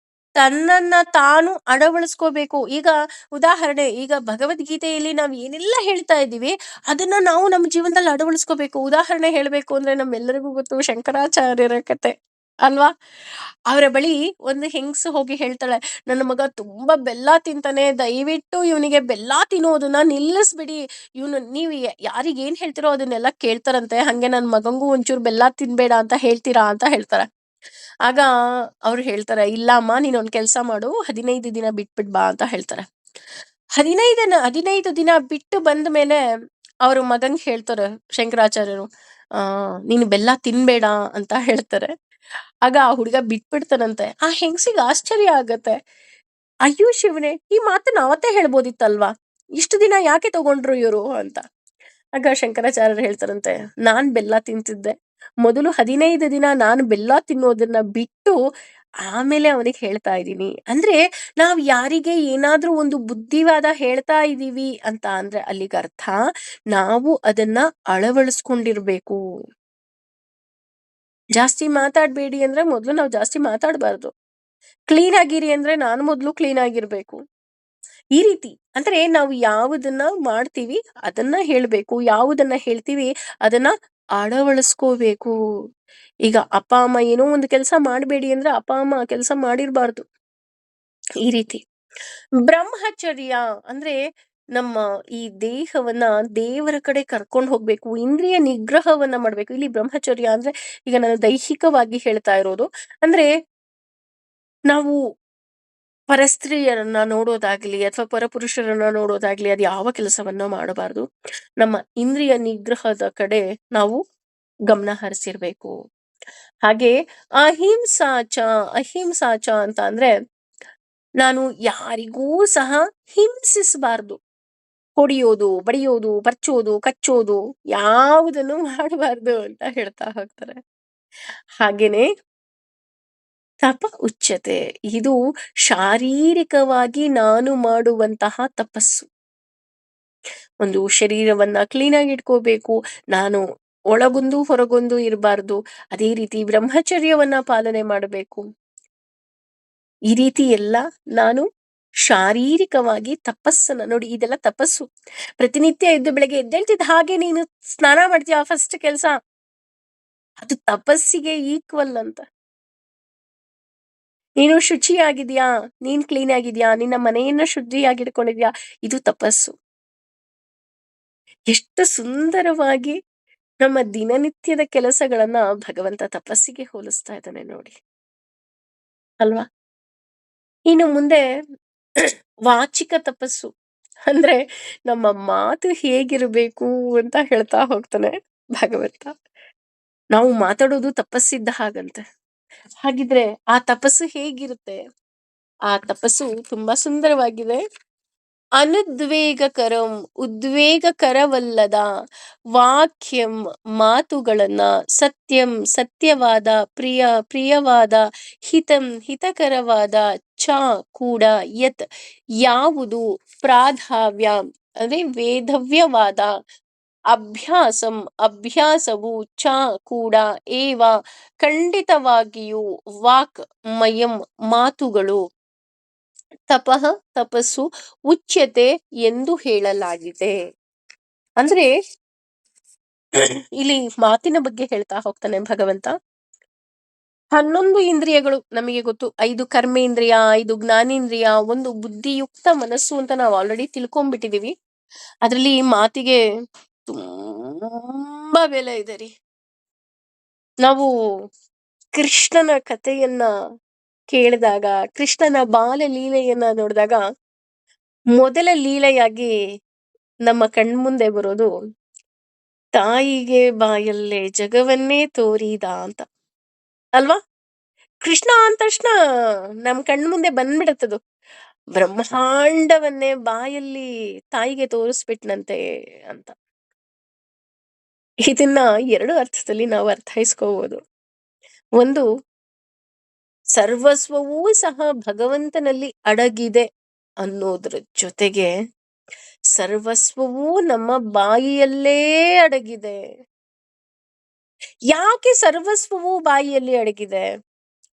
ತನ್ನನ್ನ ತಾನು ಅಳವಡಿಸ್ಕೋಬೇಕು. ಈಗ ಉದಾಹರಣೆ, ಈಗ ಭಗವದ್ಗೀತೆಯಲ್ಲಿ ನಾವು ಏನೆಲ್ಲ ಹೇಳ್ತಾ ಇದ್ದೀವಿ ಅದನ್ನ ನಾವು ನಮ್ಮ ಜೀವನದಲ್ಲಿ ಅಳವಡಿಸ್ಕೋಬೇಕು. ಉದಾಹರಣೆ ಹೇಳ್ಬೇಕು ಅಂದ್ರೆ ನಮ್ಮೆಲ್ಲರಿಗೂ ಗೊತ್ತು ಶಂಕರಾಚಾರ್ಯರ ಕತೆ ಅಲ್ವಾ? ಅವರ ಬಳಿ ಒಂದು ಹೆಂಗಸು ಹೋಗಿ ಹೇಳ್ತಾಳೆ, ನನ್ನ ಮಗ ತುಂಬಾ ಬೆಲ್ಲ ತಿಂತಾನೆ, ದಯವಿಟ್ಟು ಇವನಿಗೆ ಬೆಲ್ಲ ತಿನ್ನೋದನ್ನ ನಿಲ್ಲಿಸ್ಬಿಡಿ. ನೀವು ಯಾರಿಗೆ ಏನ್ ಹೇಳ್ತಿರೋ ಅದನ್ನೆಲ್ಲ ಕೇಳ್ತಾರಂತೆ, ಹಂಗೆ ನನ್ನ ಮಗಂಗೂ ಒಂಚೂರು ಬೆಲ್ಲ ತಿನ್ಬೇಡ ಅಂತ ಹೇಳ್ತೀರಾ ಅಂತ ಹೇಳ್ತಾರೆ. ಆಗ ಅವ್ರು ಹೇಳ್ತಾರೆ, ಇಲ್ಲ ಅಮ್ಮ, ನೀನೊಂದ್ ಕೆಲ್ಸ ಮಾಡು, 15 ದಿನ ಬಿಟ್ಬಿಟ್ ಬಾ ಅಂತ ಹೇಳ್ತಾರೆ. 15 ದಿನ ಬಿಟ್ಟು ಬಂದ ಮೇಲೆ ಅವ್ರ ಮಗಂಗ್ ಹೇಳ್ತಾರೆ ಶಂಕರಾಚಾರ್ಯರು, ನೀನು ಬೆಲ್ಲ ತಿನ್ಬೇಡ ಅಂತ ಹೇಳ್ತಾರೆ. ಆಗ ಆ ಹುಡುಗ ಬಿಟ್ಬಿಡ್ತಾನಂತೆ. ಆ ಹೆಂಗಸಿಗೆ ಆಶ್ಚರ್ಯ ಆಗತ್ತೆ, ಅಯ್ಯೋ ಶಿವನೇ, ಈ ಮಾತನ್ನ ಅವತ್ತೇ ಹೇಳ್ಬೋದಿತ್ತಲ್ವಾ, ಇಷ್ಟು ದಿನ ಯಾಕೆ ತಗೊಂಡ್ರು ಇವರು ಅಂತ. ಆಗ ಶಂಕರಾಚಾರ್ಯರು ಹೇಳ್ತಾರಂತೆ, ನಾನ್ ಬೆಲ್ಲ ತಿಂತಿದ್ದೆ, ಮೊದಲು 15 ದಿನ ನಾನು ಬೆಲ್ಲ ತಿನ್ನೋದನ್ನ ಬಿಟ್ಟು ಆಮೇಲೆ ಅವನಿಗೆ ಹೇಳ್ತಾ ಇದ್ದೀನಿ. ಅಂದ್ರೆ ನಾವ್ ಯಾರಿಗೆ ಏನಾದ್ರೂ ಒಂದು ಬುದ್ಧಿವಾದ ಹೇಳ್ತಾ ಇದೀವಿ ಅಂತ ಅಂದ್ರೆ ಅಲ್ಲಿಗೆ ಅರ್ಥ ನಾವು ಅದನ್ನ ಅಳವಡಿಸ್ಕೊಂಡಿರ್ಬೇಕು. ಜಾಸ್ತಿ ಮಾತಾಡ್ಬೇಡಿ ಅಂದ್ರೆ ಮೊದ್ಲು ನಾವು ಜಾಸ್ತಿ ಮಾತಾಡ್ಬಾರ್ದು. ಕ್ಲೀನ್ ಆಗಿರಿ ಅಂದ್ರೆ ನಾನು ಮೊದ್ಲು ಕ್ಲೀನ್ ಆಗಿರ್ಬೇಕು. ಈ ರೀತಿ ಅಂದ್ರೆ ನಾವು ಯಾವುದನ್ನ ಮಾಡ್ತೀವಿ ಅದನ್ನ ಹೇಳ್ಬೇಕು, ಯಾವುದನ್ನ ಹೇಳ್ತೀವಿ ಅದನ್ನ ಅಳವಡಿಸ್ಕೋಬೇಕು. ಈಗ ಅಪ್ಪ ಅಮ್ಮ ಏನೋ ಒಂದು ಕೆಲಸ ಮಾಡಬೇಡಿ ಅಂದ್ರೆ ಅಪ್ಪ ಅಮ್ಮ ಕೆಲಸ ಮಾಡಿರ್ಬಾರ್ದು. ಈ ರೀತಿ ಬ್ರಹ್ಮಚರ್ಯ ಅಂದ್ರೆ ನಮ್ಮ ಈ ದೇಹವನ್ನ ದೇವರ ಕಡೆ ಕರ್ಕೊಂಡು ಹೋಗ್ಬೇಕು, ಇಂದ್ರಿಯ ನಿಗ್ರಹವನ್ನ ಮಾಡ್ಬೇಕು. ಇಲ್ಲಿ ಬ್ರಹ್ಮಚರ್ಯ ಅಂದ್ರೆ ಈಗ ನಾನು ದೈಹಿಕವಾಗಿ ಹೇಳ್ತಾ ಇರೋದು ಅಂದ್ರೆ ನಾವು ಪರಸ್ತ್ರೀಯರನ್ನ ನೋಡೋದಾಗ್ಲಿ ಅಥವಾ ಪರಪುರುಷರನ್ನ ನೋಡೋದಾಗ್ಲಿ ಅದು ಯಾವ ಕೆಲಸವನ್ನ ಮಾಡಬಾರ್ದು. ನಮ್ಮ ಇಂದ್ರಿಯ ನಿಗ್ರಹದ ಕಡೆ ನಾವು ಗಮನ ಹರಿಸಿರ್ಬೇಕು. ಹಾಗೆ ಅಹಿಂಸಾಚ, ಅಹಿಂಸಾಚ ಅಂತ ಅಂದ್ರೆ ನಾನು ಯಾರಿಗೂ ಸಹ ಹಿಂಸಿಸಬಾರ್ದು. ಹೊಡಿಯೋದು, ಬಡಿಯೋದು, ಪರ್ಚೋದು, ಕಚ್ಚೋದು ಯಾವುದನ್ನು ಮಾಡಬಾರ್ದು ಅಂತ ಹೇಳ್ತಾ ಹೋಗ್ತಾರೆ. ಹಾಗೇನೆ ತಪ ಉಚ್ಯತೆ, ಇದು ಶಾರೀರಿಕವಾಗಿ ನಾನು ಮಾಡುವಂತಹ ತಪಸ್ಸು. ಒಂದು ಶರೀರವನ್ನ ಕ್ಲೀನ್ ಆಗಿ ಇಟ್ಕೋಬೇಕು, ನಾನು ಒಳಗೊಂದು ಹೊರಗೊಂದು ಇರಬಾರ್ದು. ಅದೇ ರೀತಿ ಬ್ರಹ್ಮಚರ್ಯವನ್ನ ಪಾಲನೆ ಮಾಡಬೇಕು. ಈ ರೀತಿ ಎಲ್ಲ ನಾನು ಶಾರೀರಿಕವಾಗಿ ತಪಸ್ಸನ್ನ ನೋಡಿ, ಇದೆಲ್ಲ ತಪಸ್ಸು. ಪ್ರತಿನಿತ್ಯ ಎದ್ದು ಬೆಳಗ್ಗೆ ಎದ್ದೇಳ್ತಿದ್ದ ಹಾಗೆ ನೀನು ಸ್ನಾನ ಮಾಡ್ತೀಯ, ಫಸ್ಟ್ ಕೆಲ್ಸ ಅದು ತಪಸ್ಸಿಗೆ ಈಕ್ವಲ್ ಅಂತ. ನೀನು ಶುಚಿಯಾಗಿದ್ಯಾ, ನೀನ್ ಕ್ಲೀನ್ ಆಗಿದ್ಯಾ, ನಿನ್ನ ಮನೆಯನ್ನ ಶುದ್ಧಿಯಾಗಿಡ್ಕೊಂಡಿದ್ಯಾ, ಇದು ತಪಸ್ಸು. ಎಷ್ಟು ಸುಂದರವಾಗಿ ನಮ್ಮ ದಿನನಿತ್ಯದ ಕೆಲಸಗಳನ್ನ ಭಗವಂತ ತಪಸ್ಸಿಗೆ ಹೋಲಿಸ್ತಾ ಇದ್ದಾನೆ ನೋಡಿ ಅಲ್ವಾ. ಇನ್ನು ಮುಂದೆ ವಾಚಿಕ ತಪಸ್ಸು ಅಂದ್ರೆ ನಮ್ಮ ಮಾತು ಹೇಗಿರ್ಬೇಕು ಅಂತ ಹೇಳ್ತಾ ಹೋಗ್ತಾನೆ ಭಗವಂತ. ನಾವು ಮಾತಾಡೋದು ತಪಸ್ಸಿದ್ದ ಹಾಗಂತೆ. ಹಾಗಿದ್ರೆ ಆ ತಪಸ್ಸು ಹೇಗಿರುತ್ತೆ? ಆ ತಪಸ್ಸು ತುಂಬಾ ಸುಂದರವಾಗಿದೆ. ಅನುದ್ವೇಗಕರಂ, ಉದ್ವೇಗಕರವಲ್ಲದ ವಾಕ್ಯಂ, ಮಾತುಗಳನ್ನ, ಸತ್ಯಂ, ಸತ್ಯವಾದ, ಪ್ರಿಯವಾದ, ಹಿತಂ, ಹಿತಕರವಾದ, ಚ ಕೂಡ, ಯತ್ ಯಾವುದು, ಪ್ರಾಧಾವ್ಯ ಅಂದ್ರೆ ವೇದವ್ಯವಾದ, ಅಭ್ಯಾಸಂ ಅಭ್ಯಾಸವು, ಚ ಕೂಡ, ಏವ ಖಂಡಿತವಾಗಿಯೂ, ವಾಕ್ ಮಯಂ ಮಾತುಗಳು, ತಪಃ ತಪಸ್ಸು ಉಚ್ಯತೆ ಎಂದು ಹೇಳಲಾಗಿದೆ. ಅಂದ್ರೆ ಇಲ್ಲಿ ಮಾತಿನ ಬಗ್ಗೆ ಹೇಳ್ತಾ ಹೋಗ್ತಾನೆ ಭಗವಂತ. 11 ಇಂದ್ರಿಯಗಳು ನಮಗೆ ಗೊತ್ತು. 5 ಕರ್ಮೇಂದ್ರಿಯ, 5 ಜ್ಞಾನೇಂದ್ರಿಯ, ಒಂದು ಬುದ್ಧಿಯುಕ್ತ ಮನಸ್ಸು ಅಂತ ನಾವು ಆಲ್ರೆಡಿ ತಿಳ್ಕೊಂಡ್ಬಿಟ್ಟಿದೀವಿ. ಅದ್ರಲ್ಲಿ ಮಾತಿಗೆ ತುಂಬಾ ಬೆಲೆ ಇದೆ ರೀ. ನಾವು ಕೃಷ್ಣನ ಕಥೆಯನ್ನ ಕೇಳಿದಾಗ, ಕೃಷ್ಣನ ಬಾಲ ಲೀಲೆಯನ್ನ ನೋಡಿದಾಗ, ಮೊದಲ ಲೀಲೆಯಾಗಿ ನಮ್ಮ ಕಣ್ಮುಂದೆ ಬರೋದು ತಾಯಿಗೆ ಬಾಯಲ್ಲೇ ಜಗವನ್ನೇ ತೋರಿದ ಅಂತ ಅಲ್ವಾ? ಕೃಷ್ಣ ಅಂದ ತಕ್ಷಣ ನಮ್ ಕಣ್ಮುಂದೆ ಬಂದ್ಬಿಡತ್ತದು. ಬ್ರಹ್ಮಾಂಡವನ್ನೇ ಬಾಯಲ್ಲಿ ತಾಯಿಗೆ ತೋರಿಸ್ಬಿಟ್ನಂತೆ ಅಂತ. ಇದನ್ನ 2 ಅರ್ಥದಲ್ಲಿ ನಾವು ಅರ್ಥೈಸ್ಕೋಬಹುದು. ಒಂದು, ಸರ್ವಸ್ವವೂ ಸಹ ಭಗವಂತನಲ್ಲಿ ಅಡಗಿದೆ ಅನ್ನೋದ್ರ ಜೊತೆಗೆ ಸರ್ವಸ್ವವೂ ನಮ್ಮ ಬಾಯಿಯಲ್ಲೇ ಅಡಗಿದೆ. ಯಾಕೆ ಸರ್ವಸ್ವವೂ ಬಾಯಿಯಲ್ಲಿ ಅಡಗಿದೆ?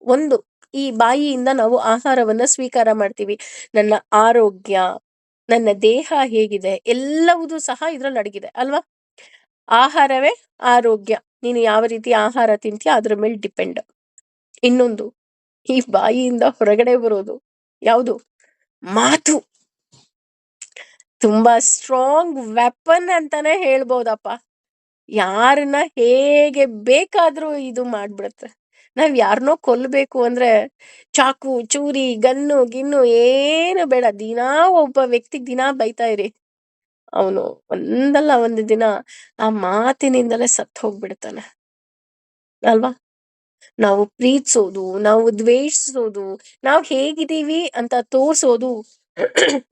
ಒಂದು, ಈ ಬಾಯಿಯಿಂದ ನಾವು ಆಹಾರವನ್ನ ಸ್ವೀಕಾರ ಮಾಡ್ತೀವಿ. ನನ್ನ ಆರೋಗ್ಯ, ನನ್ನ ದೇಹ ಹೇಗಿದೆ ಎಲ್ಲವುದೂ ಸಹ ಇದ್ರಲ್ಲಿ ಅಡಗಿದೆ ಅಲ್ವಾ? ಆಹಾರವೇ ಆರೋಗ್ಯ. ನೀನು ಯಾವ ರೀತಿ ಆಹಾರ ತಿಂತೀಯ ಅದ್ರ ಮೇಲೆ ಡಿಪೆಂಡ್. ಇನ್ನೊಂದು, ಈ ಬಾಯಿಯಿಂದ ಹೊರಗಡೆ ಬರೋದು ಯಾವುದು? ಮಾತು. ತುಂಬಾ ಸ್ಟ್ರಾಂಗ್ ವೆಪನ್ ಅಂತಾನೆ ಹೇಳ್ಬೋದಪ್ಪ. ಯಾರನ್ನ ಹೇಗೆ ಬೇಕಾದ್ರೂ ಇದು ಮಾಡ್ಬಿಡುತ್ತೆ. ನಾವ್ ಯಾರನ್ನೋ ಕೊಲ್ಬೇಕು ಅಂದ್ರೆ ಚಾಕು, ಚೂರಿ, ಗನ್ನು ಗಿನ್ನು ಏನು ಬೇಡ. ದಿನಾ ಒಬ್ಬ ವ್ಯಕ್ತಿಗ್ ದಿನಾ ಬೈತಾ ಇರಿ, ಅವನು ಒಂದಲ್ಲ ಒಂದು ದಿನ ಆ ಮಾತಿನಿಂದಲೇ ಸತ್ತು ಹೋಗ್ಬಿಡ್ತಾನೆ ಅಲ್ವಾ? ನಾವು ಪ್ರೀತಿಸೋದು, ನಾವು ದ್ವೇಷಿಸೋದು, ನಾವು ಹೇಗಿದ್ದೀವಿ ಅಂತ ತೋರ್ಸೋದು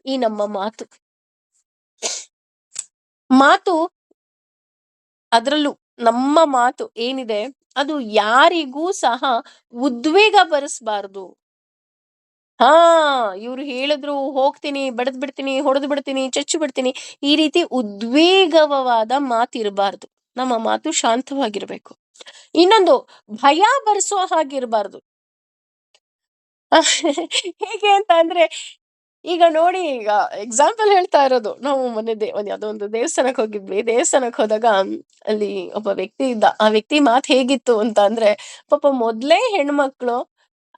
ಈ ನಮ್ಮ ಮಾತು. ಮಾತು, ಅದರಲ್ಲೂ ನಮ್ಮ ಮಾತು ಏನಿದೆ ಅದು ಯಾರಿಗೂ ಸಹ ಉದ್ವೇಗ ಬರಿಸ್ಬಾರ್ದು. ಹಾ, ಇವ್ರು ಹೇಳಿದ್ರು ಹೋಗ್ತೀನಿ, ಬಡದ್ ಬಿಡ್ತೀನಿ, ಹೊಡೆದು ಬಿಡ್ತೀನಿ, ಚಚ್ಚು ಬಿಡ್ತೀನಿ, ಈ ರೀತಿ ಉದ್ವೇಗವಾದ ಮಾತಿರಬಾರ್ದು. ನಮ್ಮ ಮಾತು ಶಾಂತವಾಗಿರ್ಬೇಕು. ಇನ್ನೊಂದು, ಭಯ ಬರಿಸೋ ಹಾಗಿರ್ಬಾರ್ದು. ಹೇಗೆ ಅಂತ ಅಂದ್ರೆ, ಈಗ ನೋಡಿ, ಈಗ ಎಕ್ಸಾಂಪಲ್ ಹೇಳ್ತಾ ಇರೋದು, ನಾವು ಮೊನ್ನೆ ಯಾವ್ದೋ ಒಂದು ದೇವಸ್ಥಾನಕ್ಕೆ ಹೋಗಿದ್ವಿ. ದೇವಸ್ಥಾನಕ್ಕೆ ಹೋದಾಗ ಅಲ್ಲಿ ಒಬ್ಬ ವ್ಯಕ್ತಿ ಇದ್ದ. ಆ ವ್ಯಕ್ತಿ ಮಾತು ಹೇಗಿತ್ತು ಅಂತ ಅಂದ್ರೆ, ಪಾಪ ಮೊದ್ಲೇ ಹೆಣ್ಮಕ್ಳು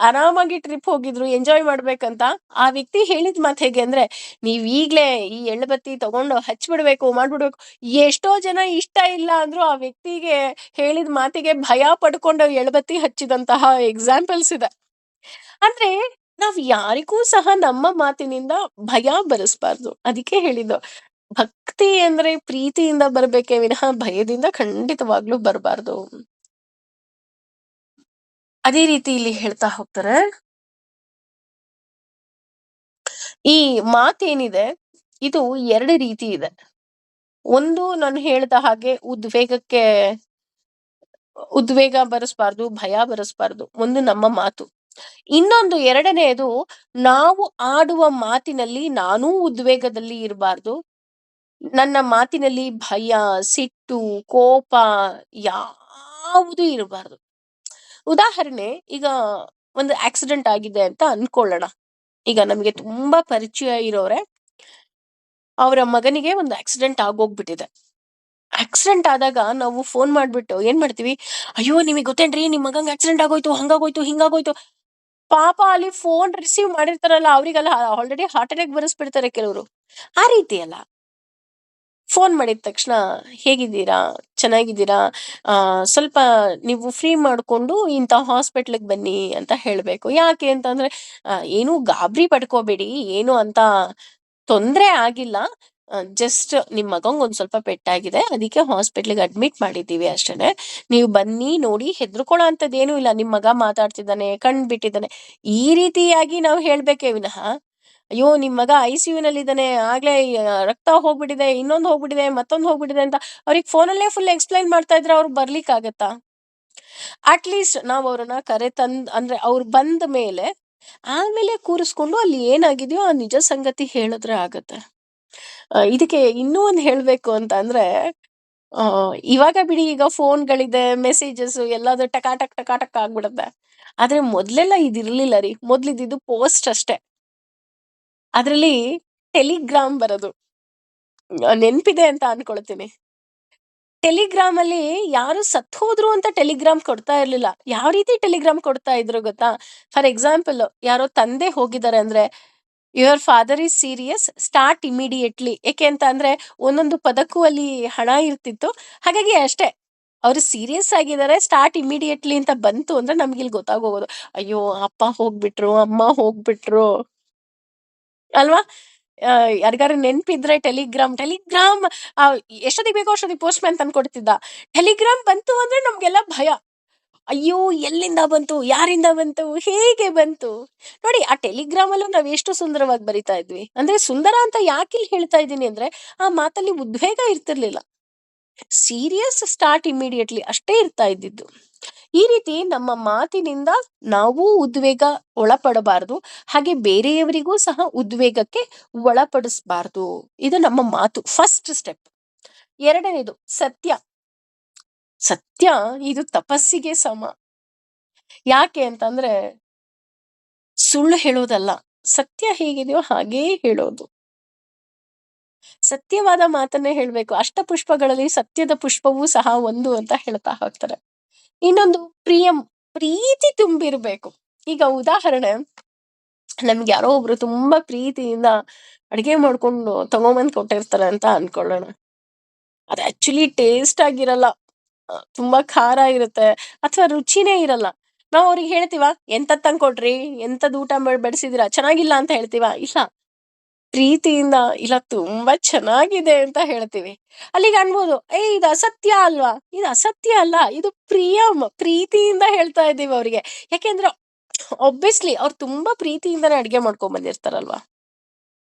ಆರಾಮಾಗಿ ಟ್ರಿಪ್ ಹೋಗಿದ್ರು ಎಂಜಾಯ್ ಮಾಡ್ಬೇಕಂತ. ಆ ವ್ಯಕ್ತಿ ಹೇಳಿದ ಮಾತು ಹೇಗೆ ಅಂದ್ರೆ, ನೀವ್ ಈಗ್ಲೇ ಈ ಎಳ್ಬತ್ತಿ ತಗೊಂಡು ಹಚ್ಬಿಡ್ಬೇಕು, ಮಾಡ್ಬಿಡ್ಬೇಕು. ಎಷ್ಟೋ ಜನ ಇಷ್ಟ ಇಲ್ಲ ಅಂದ್ರು ಆ ವ್ಯಕ್ತಿಗೆ ಹೇಳಿದ ಮಾತಿಗೆ ಭಯ ಪಡ್ಕೊಂಡು ಎಳ್ಬತ್ತಿ ಹಚ್ಚಿದಂತಹ ಎಕ್ಸಾಂಪಲ್ಸ್ ಇದೆ. ಅಂದ್ರೆ ನಾವ್ ಯಾರಿಗೂ ಸಹ ನಮ್ಮ ಮಾತಿನಿಂದ ಭಯ ಬರಿಸ್ಬಾರ್ದು. ಅದಕ್ಕೆ ಹೇಳಿದ್ದು, ಭಕ್ತಿ ಅಂದ್ರೆ ಪ್ರೀತಿಯಿಂದ ಬರ್ಬೇಕೇ ವಿನಃ ಭಯದಿಂದ ಖಂಡಿತವಾಗ್ಲೂ ಬರಬಾರ್ದು. ಅದೇ ರೀತಿ ಇಲ್ಲಿ ಹೇಳ್ತಾ ಹೋಗ್ತಾರೆ, ಈ ಮಾತೇನಿದೆ ಇದು 2 ರೀತಿ ಇದೆ. ಒಂದು, ನಾನು ಹೇಳ್ದ ಹಾಗೆ ಉದ್ವೇಗ ಬರಿಸ್ಬಾರ್ದು, ಭಯ ಬರಿಸ್ಬಾರ್ದು. ಒಂದು ನಮ್ಮ ಮಾತು. ಇನ್ನೊಂದು, ಎರಡನೆಯದು, ನಾವು ಆಡುವ ಮಾತಿನಲ್ಲಿ ನಾನೂ ಉದ್ವೇಗದಲ್ಲಿ ಇರಬಾರ್ದು. ನನ್ನ ಮಾತಿನಲ್ಲಿ ಭಯ, ಸಿಟ್ಟು, ಕೋಪ ಯಾವುದು ಇರಬಾರ್ದು. ಉದಾಹರಣೆ, ಈಗ ಒಂದು ಆಕ್ಸಿಡೆಂಟ್ ಆಗಿದೆ ಅಂತ ಅನ್ಕೊಳ್ಳೋಣ. ಈಗ ನಮಗೆ ತುಂಬಾ ಪರಿಚಯ ಇರೋರೆ, ಅವರ ಮಗನಿಗೆ ಒಂದು ಆಕ್ಸಿಡೆಂಟ್ ಆಗೋಗ್ಬಿಟ್ಟಿದೆ. ಆಕ್ಸಿಡೆಂಟ್ ಆದಾಗ ನಾವು ಫೋನ್ ಮಾಡ್ಬಿಟ್ಟು ಏನ್ ಮಾಡ್ತೀವಿ? ಅಯ್ಯೋ, ನಿಮಗೆ ಗೊತ್ತೇನ್ರಿ, ನಿಮ್ ಮಗಂಗ್ ಆಕ್ಸಿಡೆಂಟ್ ಆಗೋಯ್ತು, ಹಂಗಾಗೋಯ್ತು, ಹಿಂಗಾಗೋಯ್ತು. ಪಾಪ ಅಲ್ಲಿ ಫೋನ್ ರಿಸೀವ್ ಮಾಡಿರ್ತಾರಲ್ಲ, ಅವ್ರಿಗೆಲ್ಲ ಆಲ್ರೆಡಿ ಹಾರ್ಟ್ ಅಟ್ಯಾಕ್ ಬರೆಸ್ಬಿಡ್ತಾರೆ ಕೆಲವರು. ಆ ರೀತಿ ಅಲ್ಲ. ಫೋನ್ ಮಾಡಿದ ತಕ್ಷಣ ಹೇಗಿದ್ದೀರಾ? ಚೆನ್ನಾಗಿದ್ದೀರಾ? ಸ್ವಲ್ಪ ನೀವು ಫ್ರೀ ಮಾಡ್ಕೊಂಡು ಇಂಥ ಹಾಸ್ಪಿಟ್ಲಿಗೆ ಬನ್ನಿ ಅಂತ ಹೇಳ್ಬೇಕು. ಯಾಕೆ ಅಂತಂದ್ರೆ, ಏನು ಗಾಬರಿ ಪಡ್ಕೋಬೇಡಿ, ಏನು ಅಂತ ತೊಂದ್ರೆ ಆಗಿಲ್ಲ. ಜಸ್ಟ್ ನಿಮ್ ಮಗಂಗ್ ಒಂದ್ ಸ್ವಲ್ಪ ಪೆಟ್ಟಾಗಿದೆ, ಅದಕ್ಕೆ ಹಾಸ್ಪಿಟ್ಲಿಗೆ ಅಡ್ಮಿಟ್ ಮಾಡಿದ್ದೀವಿ ಅಷ್ಟೇನೆ. ನೀವು ಬನ್ನಿ, ನೋಡಿ, ಹೆದರ್ಕೊಳ್ಳೋ ಅಂಥದ್ದೇನೂ ಇಲ್ಲ. ನಿಮ್ ಮಗ ಮಾತಾಡ್ತಿದ್ದಾನೆ, ಕಣ್ ಬಿಟ್ಟಿದ್ದಾನೆ, ಈ ರೀತಿಯಾಗಿ ನಾವು ಹೇಳ್ಬೇಕೇ ವಿನಃ, ಅಯ್ಯೋ ನಿಮ್ ಮಗ ICU ಇದ್ದಾನೆ, ಆಗ್ಲೇ ರಕ್ತ ಹೋಗ್ಬಿಟ್ಟಿದೆ, ಇನ್ನೊಂದು ಹೋಗ್ಬಿಟ್ಟಿದೆ, ಮತ್ತೊಂದು ಹೋಗ್ಬಿಟ್ಟಿದೆ ಅಂತ ಅವ್ರಿಗೆ ಫೋನಲ್ಲೇ ಫುಲ್ ಎಕ್ಸ್ಪ್ಲೈನ್ ಮಾಡ್ತಾ ಇದ್ರೆ ಅವ್ರು ಬರ್ಲಿಕ್ಕಾಗತ್ತಾ? ಅಟ್ಲೀಸ್ಟ್ ನಾವ್ ಅವ್ರನ್ನ ಕರೆ ಅಂದ್ರೆ ಅವ್ರು ಬಂದ ಮೇಲೆ ಆಮೇಲೆ ಕೂರಿಸ್ಕೊಂಡು ಅಲ್ಲಿ ಏನಾಗಿದೆಯೋ ಆ ನಿಜ ಸಂಗತಿ ಹೇಳಿದ್ರೆ ಆಗತ್ತೆ. ಇದಕ್ಕೆ ಇನ್ನೂ ಒಂದ್ ಹೇಳ್ಬೇಕು ಅಂತ ಅಂದ್ರೆ, ಇವಾಗ ಬಿಡಿ, ಈಗ ಫೋನ್ಗಳಿದೆ, ಮೆಸೇಜಸ್ ಎಲ್ಲಾದ್ರೂ ಟಕಾಟಕ್ ಟಕಾಟಕ್ ಆಗ್ಬಿಡುತ್ತೆ. ಆದ್ರೆ ಮೊದ್ಲೆಲ್ಲ ಇದಿರ್ಲಿಲ್ಲ ರೀ. ಮೊದ್ಲಿದ್ದು ಪೋಸ್ಟ್ ಅಷ್ಟೇ. ಅದ್ರಲ್ಲಿ ಟೆಲಿಗ್ರಾಮ್ ಬರೋದು. ನೆನ್ಪಿದೆ ಅಂತ ಅನ್ಕೊಳ್ತೀನಿ. ಟೆಲಿಗ್ರಾಮ್ ಅಲ್ಲಿ ಯಾರು ಸತ್ ಹೋದ್ರು ಅಂತ ಟೆಲಿಗ್ರಾಮ್ ಕೊಡ್ತಾ ಇರ್ಲಿಲ್ಲ. ಯಾವ ರೀತಿ ಟೆಲಿಗ್ರಾಮ್ ಕೊಡ್ತಾ ಇದ್ರು ಗೊತ್ತಾ? ಫಾರ್ ಎಕ್ಸಾಂಪಲ್ ಯಾರೋ ತಂದೆ ಹೋಗಿದ್ದಾರೆ ಅಂದ್ರೆ, your father is serious, start immediately. ಏಕೆ ಅಂತ ಅಂದ್ರೆ ಒಂದೊಂದು ಪದಕ್ಕೂ ಅಲ್ಲಿ ಹಣ ಇರ್ತಿತ್ತು. ಹಾಗಾಗಿ ಅಷ್ಟೇ. ಅವ್ರು ಸೀರಿಯಸ್ ಆಗಿದ್ದಾರೆ, ಸ್ಟಾರ್ಟ್ ಇಮಿಡಿಯೇಟ್ಲಿ ಅಂತ ಬಂತು ಅಂದ್ರೆ ನಮ್ಗಿಲ್ಲಿ ಗೊತ್ತಾಗೋಗೋದು. ಅಯ್ಯೋ! ಅಪ್ಪ ಹೋಗ್ಬಿಟ್ರು, ಅಮ್ಮ ಹೋಗ್ಬಿಟ್ರು ಅಲ್ವಾ? ಯಾರಿಗಾರು ನೆನ್ಪಿದ್ರೆ ಟೆಲಿಗ್ರಾಮ್ ಎಷ್ಟೊತ್ತಿಗೆ ಬೇಕೋ ಅಷ್ಟೊತ್ತಿಗೆ ಪೋಸ್ಟ್ ಮ್ಯಾನ್ ತಂದ್ಕೊಡ್ತಿದ್ದ. ಟೆಲಿಗ್ರಾಮ್ ಬಂತು ಅಂದ್ರೆ ನಮ್ಗೆಲ್ಲ ಭಯ. ಅಯ್ಯೋ! ಎಲ್ಲಿಂದ ಬಂತು? ಯಾರಿಂದ ಬಂತು? ಹೇಗೆ ಬಂತು? ನೋಡಿ ಆ ಟೆಲಿಗ್ರಾಮಲ್ಲೂ ನಾವ್ ಎಷ್ಟು ಸುಂದರವಾಗಿ ಬರಿತಾ ಇದ್ವಿ. ಅಂದ್ರೆ ಸುಂದರ ಅಂತ ಯಾಕಿಲ್ಲಿ ಹೇಳ್ತಾ ಇದ್ದೀನಿ ಅಂದ್ರೆ, ಆ ಮಾತಲ್ಲಿ ಉದ್ವೇಗ ಇರ್ತಿರ್ಲಿಲ್ಲ. ಸೀರಿಯಸ್, ಸ್ಟಾರ್ಟ್ ಇಮಿಡಿಯೇಟ್ಲಿ ಅಷ್ಟೇ ಇರ್ತಾ ಇದ್ದಿದ್ದು. ಈ ರೀತಿ ನಮ್ಮ ಮಾತಿನಿಂದ ನಾವೂ ಉದ್ವೇಗ ಒಳಪಡಬಾರದು. ಹಾಗೆ ಬೇರೆಯವರಿಗೂ ಸಹ ಉದ್ವೇಗಕ್ಕೆ ಒಳಪಡಿಸಬಾರದು. ಇದು ನಮ್ಮ ಮಾತು ಫಸ್ಟ್ ಸ್ಟೆಪ್. ಎರಡನೇದು ಸತ್ಯ. ಸತ್ಯ ಇದು ತಪಸ್ಸಿಗೆ ಸಮ. ಯಾಕೆ ಅಂತಂದ್ರೆ ಸುಳ್ಳು ಹೇಳೋದಲ್ಲ. ಸತ್ಯ ಹೇಗಿದೆಯೋ ಹಾಗೇ ಹೇಳೋದು. ಸತ್ಯವಾದ ಮಾತನ್ನೇ ಹೇಳ್ಬೇಕು. ಅಷ್ಟಪುಷ್ಪಗಳಲ್ಲಿ ಸತ್ಯದ ಪುಷ್ಪವೂ ಸಹ ಒಂದು ಅಂತ ಹೇಳ್ತಾ ಹೋಗ್ತಾರೆ. ಇನ್ನೊಂದು ಪ್ರೀತಿ ತುಂಬಿರ್ಬೇಕು. ಈಗ ಉದಾಹರಣೆ, ನಮ್ಗೆ ಯಾರೋ ಒಬ್ರು ತುಂಬಾ ಪ್ರೀತಿಯಿಂದ ಅಡಿಗೆ ಮಾಡ್ಕೊಂಡು ತಗೊಂಬಂದ್ ಕೊಟ್ಟಿರ್ತಾರೆ ಅಂತ ಅನ್ಕೊಳ್ಳೋಣ. ಅದು ಆಕ್ಚುಲಿ ಟೇಸ್ಟ್ ಆಗಿರಲ್ಲ. ತುಂಬಾ ಖಾರ ಇರುತ್ತೆ ಅಥವಾ ರುಚಿನೇ ಇರಲ್ಲ. ನಾವ್ ಅವ್ರಿಗೆ ಹೇಳ್ತೀವ, ಎಂತದ್ ತಂದ್ಕೊಟ್ರಿ? ಎಂತದ್ ಊಟ ಬಡಿಸಿದೀರಾ? ಚೆನ್ನಾಗಿಲ್ಲ ಅಂತ ಹೇಳ್ತೀವ? ಇಲ್ಲ. ಪ್ರೀತಿಯಿಂದ ಇಲ್ಲ ತುಂಬಾ ಚೆನ್ನಾಗಿದೆ ಅಂತ ಹೇಳ್ತೀವಿ. ಅಲ್ಲಿಗೆ ಅನ್ಬೋದು, ಇದು ಅಸತ್ಯ ಅಲ್ವಾ? ಇದು ಅಸತ್ಯ ಅಲ್ಲ, ಇದು ಪ್ರೀತಿಯಿಂದ ಹೇಳ್ತಾ ಇದ್ದೀವಿ ಅವ್ರಿಗೆ. ಯಾಕೆಂದ್ರೆ ಆಬ್ವಿಯಸ್ಲಿ ಅವ್ರು ತುಂಬಾ ಪ್ರೀತಿಯಿಂದಾನೇ ಅಡ್ಗೆ ಮಾಡ್ಕೊಂಡ್ ಬಂದಿರ್ತಾರಲ್ವಾ.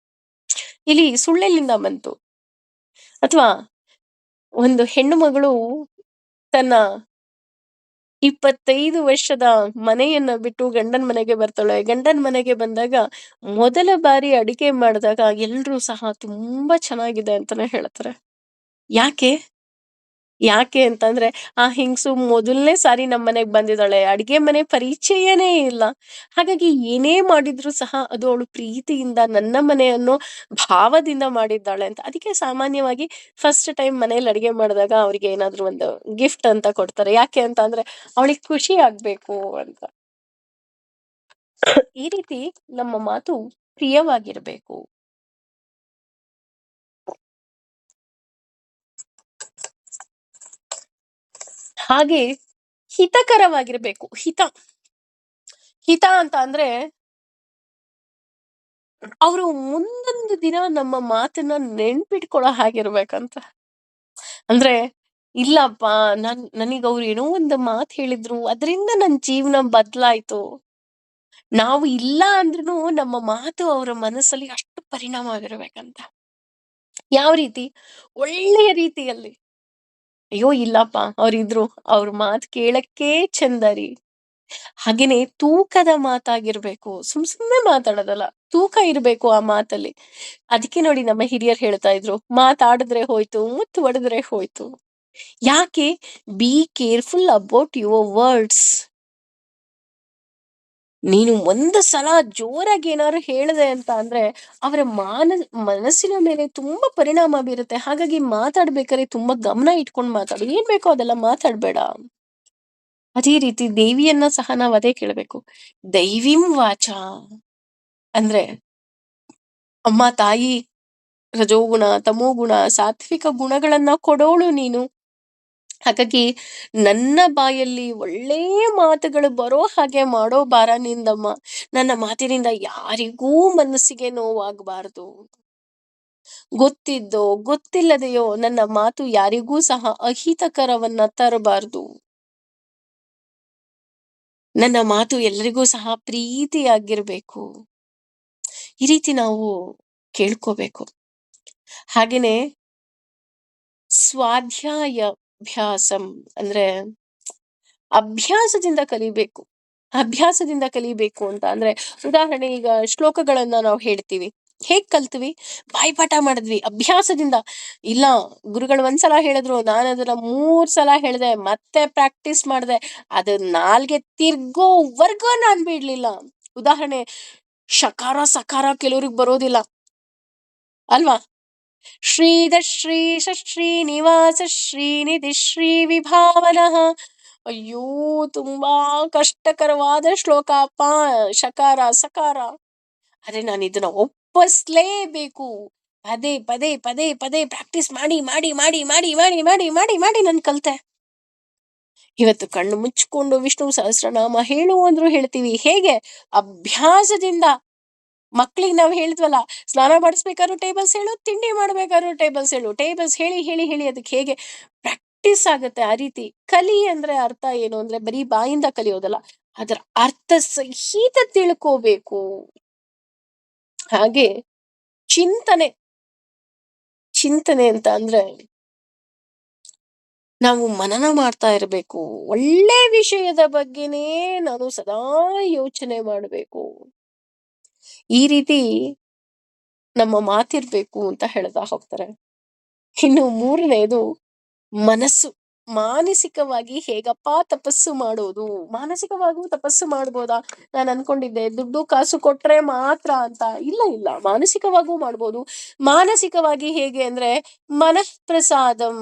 ಇಲ್ಲಿ ಸುಳ್ಳೆಲ್ಲಿಂದ ಬಂತು? ಅಥವಾ ಒಂದು ಹೆಣ್ಣು ಮಗಳು ತನ್ನ 25 ವರ್ಷದ ಮನೆಯನ್ನ ಬಿಟ್ಟು ಗಂಡನ ಮನೆಗೆ ಬರ್ತಾಳೆ. ಗಂಡನ ಮನೆಗೆ ಬಂದಾಗ ಮೊದಲ ಬಾರಿ ಅಡಿಗೆ ಮಾಡಿದಾಗ ಎಲ್ರೂ ಸಹ ತುಂಬಾ ಚೆನ್ನಾಗಿದೆ ಅಂತಾನೆ ಹೇಳ್ತಾರೆ. ಯಾಕೆ? ಯಾಕೆ ಅಂತಂದ್ರೆ ಆ ಹೆಂಗ್ಸು ಮೊದಲನೇ ಸಾರಿ ನಮ್ಮನೆಗ್ ಬಂದಿದ್ದಾಳೆ. ಅಡಿಗೆ ಮನೆ ಪರಿಚಯನೇ ಇಲ್ಲ. ಹಾಗಾಗಿ ಏನೇ ಮಾಡಿದ್ರು ಸಹ ಅದು ಅವಳು ಪ್ರೀತಿಯಿಂದ ನನ್ನ ಮನೆ ಅನ್ನೋ ಭಾವದಿಂದ ಮಾಡಿದ್ದಾಳೆ ಅಂತ. ಅದಕ್ಕೆ ಸಾಮಾನ್ಯವಾಗಿ ಫಸ್ಟ್ ಟೈಮ್ ಮನೇಲಿ ಅಡಿಗೆ ಮಾಡಿದಾಗ ಅವ್ರಿಗೆ ಏನಾದ್ರು ಒಂದು ಗಿಫ್ಟ್ ಅಂತ ಕೊಡ್ತಾರೆ. ಯಾಕೆ ಅಂತ ಅಂದ್ರೆ ಅವಳಿಗೆ ಖುಷಿ ಆಗ್ಬೇಕು ಅಂತ. ಈ ರೀತಿ ನಮ್ಮ ಮಾತು ಪ್ರಿಯವಾಗಿರ್ಬೇಕು. ಹಾಗೆ ಹಿತಕರವಾಗಿರ್ಬೇಕು. ಹಿತ ಅಂತ ಅಂದ್ರೆ ಅವ್ರು ಮುಂದೊಂದು ದಿನ ನಮ್ಮ ಮಾತನ್ನ ನೆನ್ಪಿಟ್ಕೊಳ್ಳೋ ಹಾಗಿರ್ಬೇಕಂತ. ಅಂದ್ರೆ ಇಲ್ಲಪ್ಪ, ನನಗ್ ಅವ್ರು ಏನೋ ಒಂದು ಮಾತು ಹೇಳಿದ್ರು, ಅದರಿಂದ ನನ್ ಜೀವನ ಬದ್ಲಾಯ್ತು. ನಾವು ಇಲ್ಲ ಅಂದ್ರೂ ನಮ್ಮ ಮಾತು ಅವರ ಮನಸ್ಸಲ್ಲಿ ಅಷ್ಟು ಪರಿಣಾಮ ಬೀರ್ಬೇಕಂತ. ಯಾವ ರೀತಿ? ಒಳ್ಳೆಯ ರೀತಿಯಲ್ಲಿ. ಅಯ್ಯೋ ಇಲ್ಲಪ್ಪ, ಅವ್ರಿದ್ರು, ಅವ್ರ ಮಾತು ಕೇಳಕ್ಕೇ ಚಂದ ರೀ. ಹಾಗೇನೆ ತೂಕದ ಮಾತಾಗಿರ್ಬೇಕು. ಸುಮ್ನೆ ಮಾತಾಡೋದಲ್ಲ. ತೂಕ ಇರ್ಬೇಕು ಆ ಮಾತಲ್ಲಿ. ಅದಕ್ಕೆ ನೋಡಿ ನಮ್ಮ ಹಿರಿಯರು ಹೇಳ್ತಾ ಇದ್ರು, ಮಾತಾಡಿದ್ರೆ ಹೋಯ್ತು, ಮುತ್ತು ಒಡೆದ್ರೆ ಹೋಯ್ತು. ಯಾಕೆ? Be careful about your words. ನೀನು ಒಂದು ಸಲ ಜೋರಾಗಿ ಏನಾದ್ರು ಹೇಳ್ದೆ ಅಂತ ಅಂದ್ರೆ ಅವರ ಮನಸ್ಸಿನ ಮೇಲೆ ತುಂಬಾ ಪರಿಣಾಮ ಬೀರುತ್ತೆ. ಹಾಗಾಗಿ ಮಾತಾಡ್ಬೇಕಾದ್ರೆ ತುಂಬಾ ಗಮನ ಇಟ್ಕೊಂಡು ಮಾತಾಡು. ಏನ್ ಬೇಕೋ ಅದೆಲ್ಲ ಮಾತಾಡ್ಬೇಡ. ಅದೇ ರೀತಿ ದೇವಿಯನ್ನ ಸಹ ನಾವ್ ಅದೇ ಕೇಳ್ಬೇಕು. ದೈವಿಂ ವಾಚ ಅಂದ್ರೆ, ಅಮ್ಮ ತಾಯಿ, ರಜೋಗುಣ, ತಮೋಗುಣ, ಸಾತ್ವಿಕ ಗುಣಗಳನ್ನ ಕೊಡೋಳು ನೀನು. ಹಾಗಾಗಿ ನನ್ನ ಬಾಯಲ್ಲಿ ಒಳ್ಳೆಯ ಮಾತುಗಳು ಬರೋ ಹಾಗೆ ಮಾಡೋ ಭಾರ ನಿಂದಮ್ಮ. ನನ್ನ ಮಾತಿನಿಂದ ಯಾರಿಗೂ ಮನಸ್ಸಿಗೆ ನೋವಾಗಬಾರದು. ಗೊತ್ತಿದ್ದೋ ಗೊತ್ತಿಲ್ಲದೆಯೋ ನನ್ನ ಮಾತು ಯಾರಿಗೂ ಸಹ ಅಹಿತಕರವನ್ನ ತರಬಾರದು. ನನ್ನ ಮಾತು ಎಲ್ರಿಗೂ ಸಹ ಪ್ರೀತಿಯಾಗಿರ್ಬೇಕು. ಈ ರೀತಿ ನಾವು ಕೇಳ್ಕೋಬೇಕು. ಹಾಗೇನೆ ಸ್ವಾಧ್ಯಾಯಾಭ್ಯಾಸಂ ಅಂದ್ರೆ ಅಭ್ಯಾಸದಿಂದ ಕಲಿಬೇಕು. ಅಭ್ಯಾಸದಿಂದ ಕಲಿಬೇಕು ಅಂತ ಅಂದ್ರೆ, ಉದಾಹರಣೆ ಈಗ ಶ್ಲೋಕಗಳನ್ನ ನಾವು ಹೇಳ್ತೀವಿ. ಹೇಗ್ ಕಲ್ತ್ವಿ? ಬಾಯ್ಪಾಠ ಮಾಡಿದ್ವಿ ಅಭ್ಯಾಸದಿಂದ. ಇಲ್ಲ, ಗುರುಗಳು ಒಂದ್ಸಲ ಹೇಳಿದ್ರು, ನಾನು ಅದನ್ನ 3 ಸಲ ಹೇಳ್ದೆ, ಮತ್ತೆ ಪ್ರಾಕ್ಟೀಸ್ ಮಾಡ್ದೆ. ಅದು ನಾಲ್ಗೆ ತಿರ್ಗೋವರ್ಗೂ ನಾನ್ ಬಿಡ್ಲಿಲ್ಲ. ಉದಾಹರಣೆ, ಶಕಾರ, ಸಕಾರ ಕೆಲವ್ರಿಗೆ ಬರೋದಿಲ್ಲ ಅಲ್ವಾ? ಶ್ರೀಧ ಶ್ರೀಶ ಶ್ರೀನಿವಾಸ ಶ್ರೀನಿಧಿ ಶ್ರೀ ವಿಭಾವನಃ. ಅಯ್ಯೋ! ತುಂಬಾ ಕಷ್ಟಕರವಾದ ಶ್ಲೋಕ ಅಪ್ಪ. ಶಕಾರ, ಸಕಾರ. ಆದ್ರೆ ನಾನು ಇದನ್ನ ಒಪ್ಪಿಸ್ಲೇಬೇಕು. ಪದೇ ಪದೇ ಪದೇ ಪದೇ ಪ್ರಾಕ್ಟೀಸ್ ಮಾಡಿ ಮಾಡಿ ಮಾಡಿ ಮಾಡಿ ಮಾಡಿ ಮಾಡಿ ಮಾಡಿ ಮಾಡಿ ನಾನು ಕಲ್ತೆ. ಇವತ್ತು ಕಣ್ಣು ಮುಚ್ಚಿಕೊಂಡು ವಿಷ್ಣು ಸಹಸ್ರನಾಮ ಹೇಳು ಅಂದ್ರು ಹೇಳ್ತೀವಿ. ಹೇಗೆ? ಅಭ್ಯಾಸದಿಂದ. ಮಕ್ಳಿಗೆ ನಾವು ಹೇಳಿದ್ವಲ್ಲ, ಸ್ನಾನ ಮಾಡಿಸ್ಬೇಕಾದ್ರೂ ಟೇಬಲ್ಸ್ ಹೇಳು, ತಿಂಡಿ ಮಾಡ್ಬೇಕಾದ್ರೂ ಟೇಬಲ್ಸ್ ಹೇಳು. ಟೇಬಲ್ಸ್ ಹೇಳಿ ಹೇಳಿ ಹೇಳಿ ಅದಕ್ಕೆ ಹೇಗೆ ಪ್ರಾಕ್ಟೀಸ್ ಆಗುತ್ತೆ. ಆ ರೀತಿ ಕಲಿ ಅಂದ್ರೆ ಅರ್ಥ ಏನು ಅಂದ್ರೆ ಬರೀ ಬಾಯಿಂದ ಕಲಿಯೋದಲ್ಲ, ಅದರ ಅರ್ಥ ಸಹಿತ ತಿಳ್ಕೋಬೇಕು. ಹಾಗೆ ಚಿಂತನೆ ಚಿಂತನೆ ಅಂತ ಅಂದ್ರೆ ನಾವು ಮನನ ಮಾಡ್ತಾ ಇರಬೇಕು. ಒಳ್ಳೆ ವಿಷಯದ ಬಗ್ಗೆನೇ ನಾನು ಸದಾ ಯೋಚನೆ ಮಾಡಬೇಕು. ಈ ರೀತಿ ನಮ್ಮ ಮಾತಿರ್ಬೇಕು ಅಂತ ಹೇಳ್ತಾ ಹೋಗ್ತಾರೆ. ಇನ್ನು ಮೂರನೇದು ಮನಸ್ಸು. ಮಾನಸಿಕವಾಗಿ ಹೇಗಪ್ಪ ತಪಸ್ಸು ಮಾಡೋದು? ಮಾನಸಿಕವಾಗೂ ತಪಸ್ಸು ಮಾಡ್ಬೋದಾ? ನಾನು ಅನ್ಕೊಂಡಿದ್ದೆ ದುಡ್ಡು ಕಾಸು ಕೊಟ್ರೆ ಮಾತ್ರ ಅಂತ. ಇಲ್ಲ ಇಲ್ಲ, ಮಾನಸಿಕವಾಗೂ ಮಾಡ್ಬೋದು. ಮಾನಸಿಕವಾಗಿ ಹೇಗೆ ಅಂದ್ರೆ ಮನಃಪ್ರಸಾದಂ,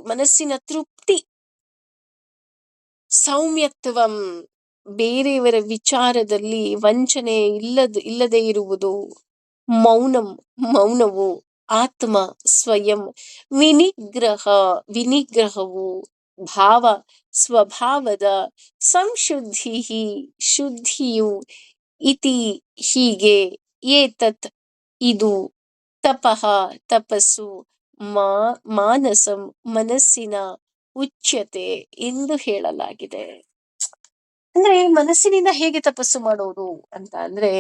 ಮನಸ್ಸಿನ ತೃಪ್ತಿ, ಸೌಮ್ಯತ್ವಂ, ಬೇರೆಯವರ ವಿಚಾರದಲ್ಲಿ ವಂಚನೆ ಇಲ್ಲದೆ ಇರುವುದು, ಮೌನವು, ಆತ್ಮ ಸ್ವಯಂ, ವಿನಿಗ್ರಹವು, ಭಾವ ಸ್ವಭಾವದ ಶುದ್ಧಿಯು, ಇತಿ ಹೀಗೆ, ಏತತ್ ಇದು, ತಪಃ ತಪಸ್ಸು, ಮಾನಸಂ ಮನಸ್ಸಿನ ಉಚ್ಯತೆ ಎಂದು ಹೇಳಲಾಗಿದೆ. ಅಂದ್ರೆ ಮನಸ್ಸಿನಿಂದ ಹೇಗೆ ತಪಸ್ಸು ಮಾಡೋದು ಅಂತ ಅಂದ್ರೆ,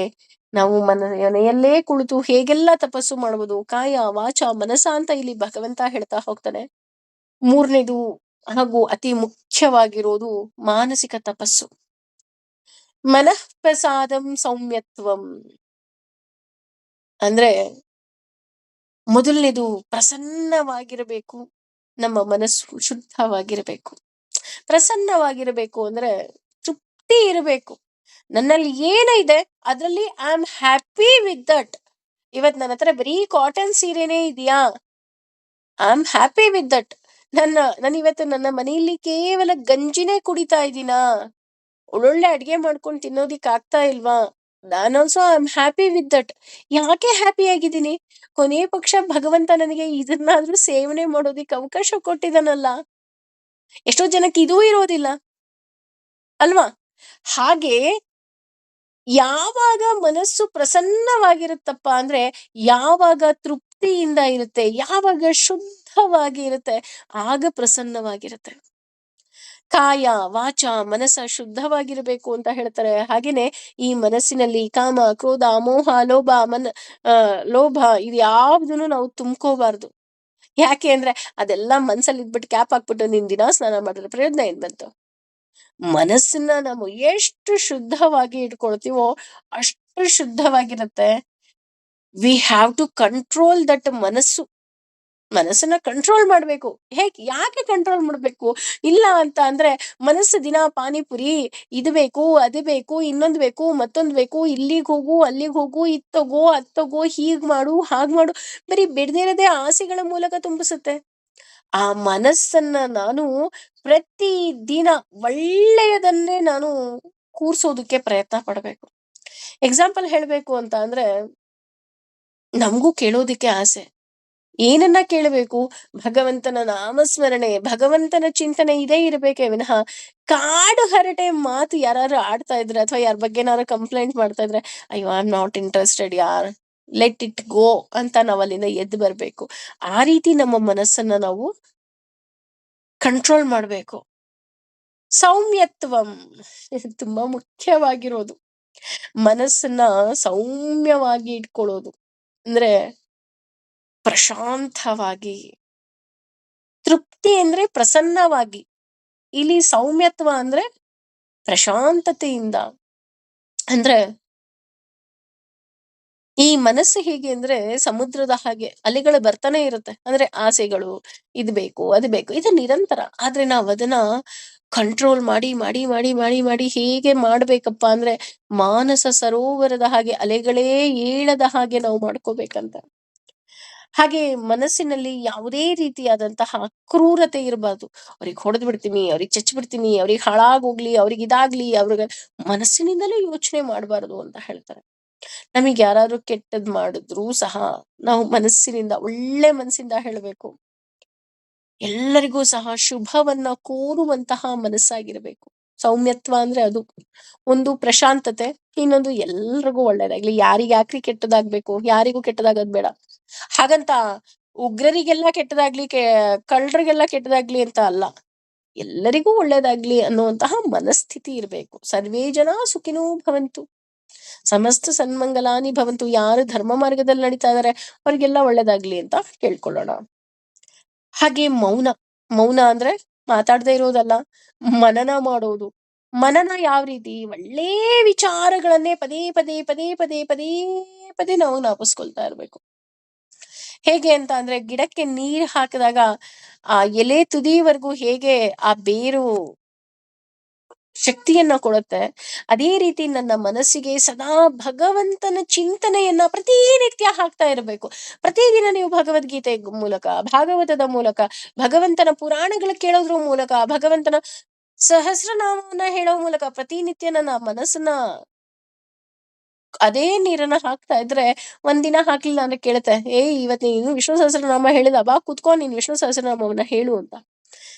ನಾವು ಮನೆಯಲ್ಲೇ ಕುಳಿತು ಹೇಗೆಲ್ಲ ತಪಸ್ಸು ಮಾಡಬಹುದು. ಕಾಯ ವಾಚ ಮನಸ ಅಂತ ಇಲ್ಲಿ ಭಗವಂತ ಹೇಳ್ತಾ ಹೋಗ್ತಾನೆ. ಮೂರನೇದು ಹಾಗೂ ಅತಿ ಮುಖ್ಯವಾಗಿರೋದು ಮಾನಸಿಕ ತಪಸ್ಸು. ಮನಃಪ್ರಸಾದಂ ಸೌಮ್ಯತ್ವಂ ಅಂದ್ರೆ ಮೊದಲನೇದು ಪ್ರಸನ್ನವಾಗಿರಬೇಕು. ನಮ್ಮ ಮನಸ್ಸು ಶುದ್ಧವಾಗಿರಬೇಕು. ಪ್ರಸನ್ನವಾಗಿರಬೇಕು ಅಂದ್ರೆ ತೃಪ್ತಿ ಇರಬೇಕು. ನನ್ನಲ್ಲಿ ಏನಿದೆ ಅದರಲ್ಲಿ I am happy with that. ಇವತ್ ನನ್ನ ಹತ್ರ ಬರೀ ಕಾಟನ್ ಸೀರೆನೇ ಇದೆಯಾ, I am happy with that. ನಾನು ಇವತ್ತು ನನ್ನ ಮನೆಯಲ್ಲಿ ಕೇವಲ ಗಂಜಿನೇ ಕುಡಿತಾ ಇದ್ದೀನಾ, ಒಳ್ಳೊಳ್ಳೆ ಅಡ್ಗೆ ಮಾಡ್ಕೊಂಡು ತಿನ್ನೋದಿಕ್ ಆಗ್ತಾ ಇಲ್ವಾ, ನಾನ್ also I am happy with that. ಯಾಕೆ ಹ್ಯಾಪಿ ಆಗಿದ್ದೀನಿ? ಕೊನೆ ಪಕ್ಷ ಭಗವಂತ ನನಗೆ ಇದನ್ನಾದ್ರೂ ಸೇವನೆ ಮಾಡೋದಿಕ್ ಅವಕಾಶ ಕೊಟ್ಟಿದ್ದಾನಲ್ಲ. ಎಷ್ಟೋ ಜನಕ್ಕೆ ಇದೂ ಇರೋದಿಲ್ಲ ಅಲ್ವಾ? ಹಾಗೆ ಯಾವಾಗ ಮನಸ್ಸು ಪ್ರಸನ್ನವಾಗಿರುತ್ತಪ್ಪ ಅಂದ್ರೆ, ಯಾವಾಗ ತೃಪ್ತಿಯಿಂದ ಇರುತ್ತೆ, ಯಾವಾಗ ಶುದ್ಧವಾಗಿ ಇರುತ್ತೆ, ಆಗ ಪ್ರಸನ್ನವಾಗಿರುತ್ತೆ. ಕಾಯ ವಾಚ ಮನಸ್ಸ ಶುದ್ಧವಾಗಿರಬೇಕು ಅಂತ ಹೇಳ್ತಾರೆ. ಹಾಗೇನೆ ಈ ಮನಸ್ಸಿನಲ್ಲಿ ಕಾಮ, ಕ್ರೋಧ, ಮೋಹ, ಲೋಭ ಇದು ಯಾವ್ದನ್ನು ನಾವು ತುಂಬ್ಕೋಬಾರ್ದು. ಯಾಕೆ ಅಂದ್ರೆ ಅದೆಲ್ಲ ಮನ್ಸಲ್ಲಿ ಇದ್ಬಿಟ್ಟು ಕ್ಯಾಪ್ ಹಾಕ್ಬಿಟ್ಟು ನಿನ್ ದಿನ ಸ್ನಾನ ಮಾಡಿದ್ರೆ ಪ್ರಯೋಜನ ಏನ್ ಬಂತು? ಮನಸ್ಸನ್ನ ನಾವು ಎಷ್ಟು ಶುದ್ಧವಾಗಿ ಇಟ್ಕೊಳ್ತೀವೋ ಅಷ್ಟು ಶುದ್ಧವಾಗಿರುತ್ತೆ. We have to control that ಮನಸ್ಸನ್ನ ಕಂಟ್ರೋಲ್ ಮಾಡ್ಬೇಕು. ಯಾಕೆ ಕಂಟ್ರೋಲ್ ಮಾಡ್ಬೇಕು? ಇಲ್ಲ ಅಂತ ಅಂದ್ರೆ ಮನಸ್ಸು ದಿನ ಪಾನಿಪುರಿ, ಇದು ಬೇಕು, ಅದು ಬೇಕು, ಇನ್ನೊಂದು ಬೇಕು, ಮತ್ತೊಂದು ಬೇಕು, ಇಲ್ಲಿಗೆ ಹೋಗು, ಅಲ್ಲಿಗೆ ಹೋಗು, ಇದ್ ತಗೋ, ಅದ್ ತಗೋ, ಹೀಗ್ ಮಾಡು, ಹಾಗ್ ಮಾಡು, ಬರೀ ಬಿಡದಿರದೆ ಆಸೆಗಳ ಮೂಲಕ ತುಂಬಿಸುತ್ತೆ. ಆ ಮನಸ್ಸನ್ನ ನಾನು ಪ್ರತಿ ದಿನ ಒಳ್ಳೆಯದನ್ನೇ ನಾನು ಕೂರ್ಸೋದಕ್ಕೆ ಪ್ರಯತ್ನ ಪಡ್ಬೇಕು. ಎಕ್ಸಾಂಪಲ್ ಹೇಳ್ಬೇಕು ಅಂತ ಅಂದ್ರೆ, ನಮಗೂ ಕೇಳೋದಿಕ್ಕೆ ಆಸೆ. ಏನನ್ನ ಕೇಳಬೇಕು? ಭಗವಂತನ ನಾಮಸ್ಮರಣೆ, ಭಗವಂತನ ಚಿಂತನೆ ಇದೇ ಇರಬೇಕೇ ವಿನಃ ಕಾಡು ಹರಟೆ ಮಾತು ಯಾರು ಆಡ್ತಾ ಇದ್ರೆ ಅಥವಾ ಯಾರ ಬಗ್ಗೆ ಏನಾರು ಕಂಪ್ಲೇಂಟ್ ಮಾಡ್ತಾ ಇದ್ರೆ, ಅಯ್ಯೋ ಐ ಆಮ್ ನಾಟ್ ಇಂಟ್ರೆಸ್ಟೆಡ್ ಯಾರ್, ಲೆಟ್ ಇಟ್ ಗೋ ಅಂತ ನಾವ್ ಅಲ್ಲಿಂದ ಎದ್ದು ಬರ್ಬೇಕು. ಆ ರೀತಿ ನಮ್ಮ ಮನಸ್ಸನ್ನ ನಾವು ಕಂಟ್ರೋಲ್ ಮಾಡ್ಬೇಕು. ಸೌಮ್ಯತ್ವಂ ತುಂಬಾ ಮುಖ್ಯವಾಗಿರೋದು. ಮನಸ್ಸನ್ನ ಸೌಮ್ಯವಾಗಿ ಇಟ್ಕೊಳ್ಳೋದು ಅಂದ್ರೆ ಪ್ರಶಾಂತವಾಗಿ. ತೃಪ್ತಿ ಅಂದ್ರೆ ಪ್ರಸನ್ನವಾಗಿ, ಇಲ್ಲಿ ಸೌಮ್ಯತ್ವ ಅಂದ್ರೆ ಪ್ರಶಾಂತತೆಯಿಂದ. ಅಂದ್ರೆ ಈ ಮನಸ್ಸು ಹೇಗೆ ಅಂದ್ರೆ ಸಮುದ್ರದ ಹಾಗೆ ಅಲೆಗಳು ಬರ್ತಾನೆ ಇರುತ್ತೆ. ಅಂದ್ರೆ ಆಸೆಗಳು, ಇದು ಬೇಕು, ಅದು ಬೇಕು, ಇದು ನಿರಂತರ. ಆದ್ರೆ ನಾವ್ ಅದನ್ನ ಕಂಟ್ರೋಲ್ ಮಾಡಿ, ಮಾಡಿ, ಮಾಡಿ, ಮಾಡಿ, ಮಾಡಿ ಹೇಗೆ ಮಾಡ್ಬೇಕಪ್ಪ ಅಂದ್ರೆ, ಮಾನಸ ಸರೋವರದ ಹಾಗೆ ಅಲೆಗಳೇ ಏಳದ ಹಾಗೆ ನಾವು ಮಾಡ್ಕೋಬೇಕಂತ. ಹಾಗೆ ಮನಸ್ಸಿನಲ್ಲಿ ಯಾವುದೇ ರೀತಿಯಾದಂತಹ ಕ್ರೂರತೆ ಇರಬಾರ್ದು. ಅವ್ರಿಗೆ ಹೊಡೆದು ಬಿಡ್ತೀನಿ, ಅವ್ರಿಗೆ ಚಚ್ಚಿ ಬಿಡ್ತೀನಿ, ಅವ್ರಿಗೆ ಹಾಳಾಗೋಗ್ಲಿ, ಅವ್ರಿಗೆ ಇದಾಗ್ಲಿ, ಅವ್ರಿಗೆ ಮನಸ್ಸಿನಿಂದಲೇ ಯೋಚನೆ ಮಾಡಬಾರದು ಅಂತ ಹೇಳ್ತಾರೆ. ನಮಗೆ ಯಾರಾದ್ರೂ ಕೆಟ್ಟದ್ ಮಾಡಿದ್ರೂ ಸಹ ನಾವು ಮನಸ್ಸಿನಿಂದ, ಒಳ್ಳೆ ಮನಸ್ಸಿಂದ ಹೇಳಬೇಕು. ಎಲ್ಲರಿಗೂ ಸಹ ಶುಭವನ್ನ ಕೋರುವಂತಹ ಮನಸ್ಸಾಗಿರಬೇಕು. ಸೌಮ್ಯತ್ವ ಅಂದ್ರೆ ಅದು. ಒಂದು ಪ್ರಶಾಂತತೆ, ಇನ್ನೊಂದು ಎಲ್ರಿಗೂ ಒಳ್ಳೇದಾಗ್ಲಿ. ಯಾರಿಗ್ ಯಾಕ್ರಿ ಕೆಟ್ಟದಾಗ್ಬೇಕು? ಯಾರಿಗೂ ಕೆಟ್ಟದಾಗೋದ್ ಬೇಡ. ಹಾಗಂತ ಉಗ್ರರಿಗೆಲ್ಲ ಕೆಟ್ಟದಾಗ್ಲಿ, ಕಳ್ಳರಿಗೆಲ್ಲ ಕೆಟ್ಟದಾಗ್ಲಿ ಅಂತ ಅಲ್ಲ. ಎಲ್ಲರಿಗೂ ಒಳ್ಳೇದಾಗ್ಲಿ ಅನ್ನುವಂತಹ ಮನಸ್ಥಿತಿ ಇರಬೇಕು. ಸರ್ವೇ ಜನ ಸುಖಿನೋ ಭವಂತು, ಸಮಸ್ತ ಸನ್ಮಂಗಲಾನಿ ಭವಂತು. ಯಾರು ಧರ್ಮ ಮಾರ್ಗದಲ್ಲಿ ನಡೀತಾ ಇದಾರೆ ಅವ್ರಿಗೆಲ್ಲ ಒಳ್ಳೇದಾಗ್ಲಿ ಅಂತ ಕೇಳ್ಕೊಳ್ಳೋಣ. ಹಾಗೆ ಮೌನ. ಮೌನ ಅಂದ್ರೆ ಮಾತಾಡದೇ ಇರೋದಲ್ಲ, ಮನನ ಮಾಡೋದು. ಮನನ ಯಾವ ರೀತಿ? ಒಳ್ಳೆ ವಿಚಾರಗಳನ್ನೇ ಪದೇ ಪದೇ ಪದೇ ಪದೇ ಪದೇ ಪದೇ ನಾವು ಜ್ಞಾಪಿಸ್ಕೊಳ್ತಾ ಇರ್ಬೇಕು. ಹೇಗೆ ಅಂತ ಅಂದ್ರೆ, ಗಿಡಕ್ಕೆ ನೀರ್ ಹಾಕಿದಾಗ ಆ ಎಲೆ ತುದಿವರೆಗೂ ಹೇಗೆ ಆ ಬೇರು ಶಕ್ತಿಯನ್ನ ಕೊಡುತ್ತೆ, ಅದೇ ರೀತಿ ನನ್ನ ಮನಸ್ಸಿಗೆ ಸದಾ ಭಗವಂತನ ಚಿಂತನೆಯನ್ನ ಪ್ರತಿನಿತ್ಯ ಹಾಕ್ತಾ ಇರಬೇಕು. ಪ್ರತಿದಿನ ನೀವು ಭಗವದ್ಗೀತೆ ಮೂಲಕ, ಭಾಗವತದ ಮೂಲಕ, ಭಗವಂತನ ಪುರಾಣಗಳ ಕೇಳೋದ್ರ ಮೂಲಕ, ಭಗವಂತನ ಸಹಸ್ರನಾಮವನ್ನ ಹೇಳೋ ಮೂಲಕ ಪ್ರತಿನಿತ್ಯ ನನ್ನ ಮನಸ್ಸನ್ನ ಅದೇ ನೀರನ್ನ ಹಾಕ್ತಾ ಇದ್ರೆ, ಒಂದಿನ ಹಾಕ್ಲಿಲ್ಲ ಅಂದ್ರೆ ಕೇಳುತ್ತೆ, ಇವತ್ತು ನೀನು ವಿಷ್ಣು ಸಹಸ್ರನಾಮ ಹೇಳಿದ, ಬಾ ಕುತ್ಕೋ, ನೀನ್ ವಿಷ್ಣು ಸಹಸ್ರನಾಮವನ್ನ ಹೇಳು ಅಂತ.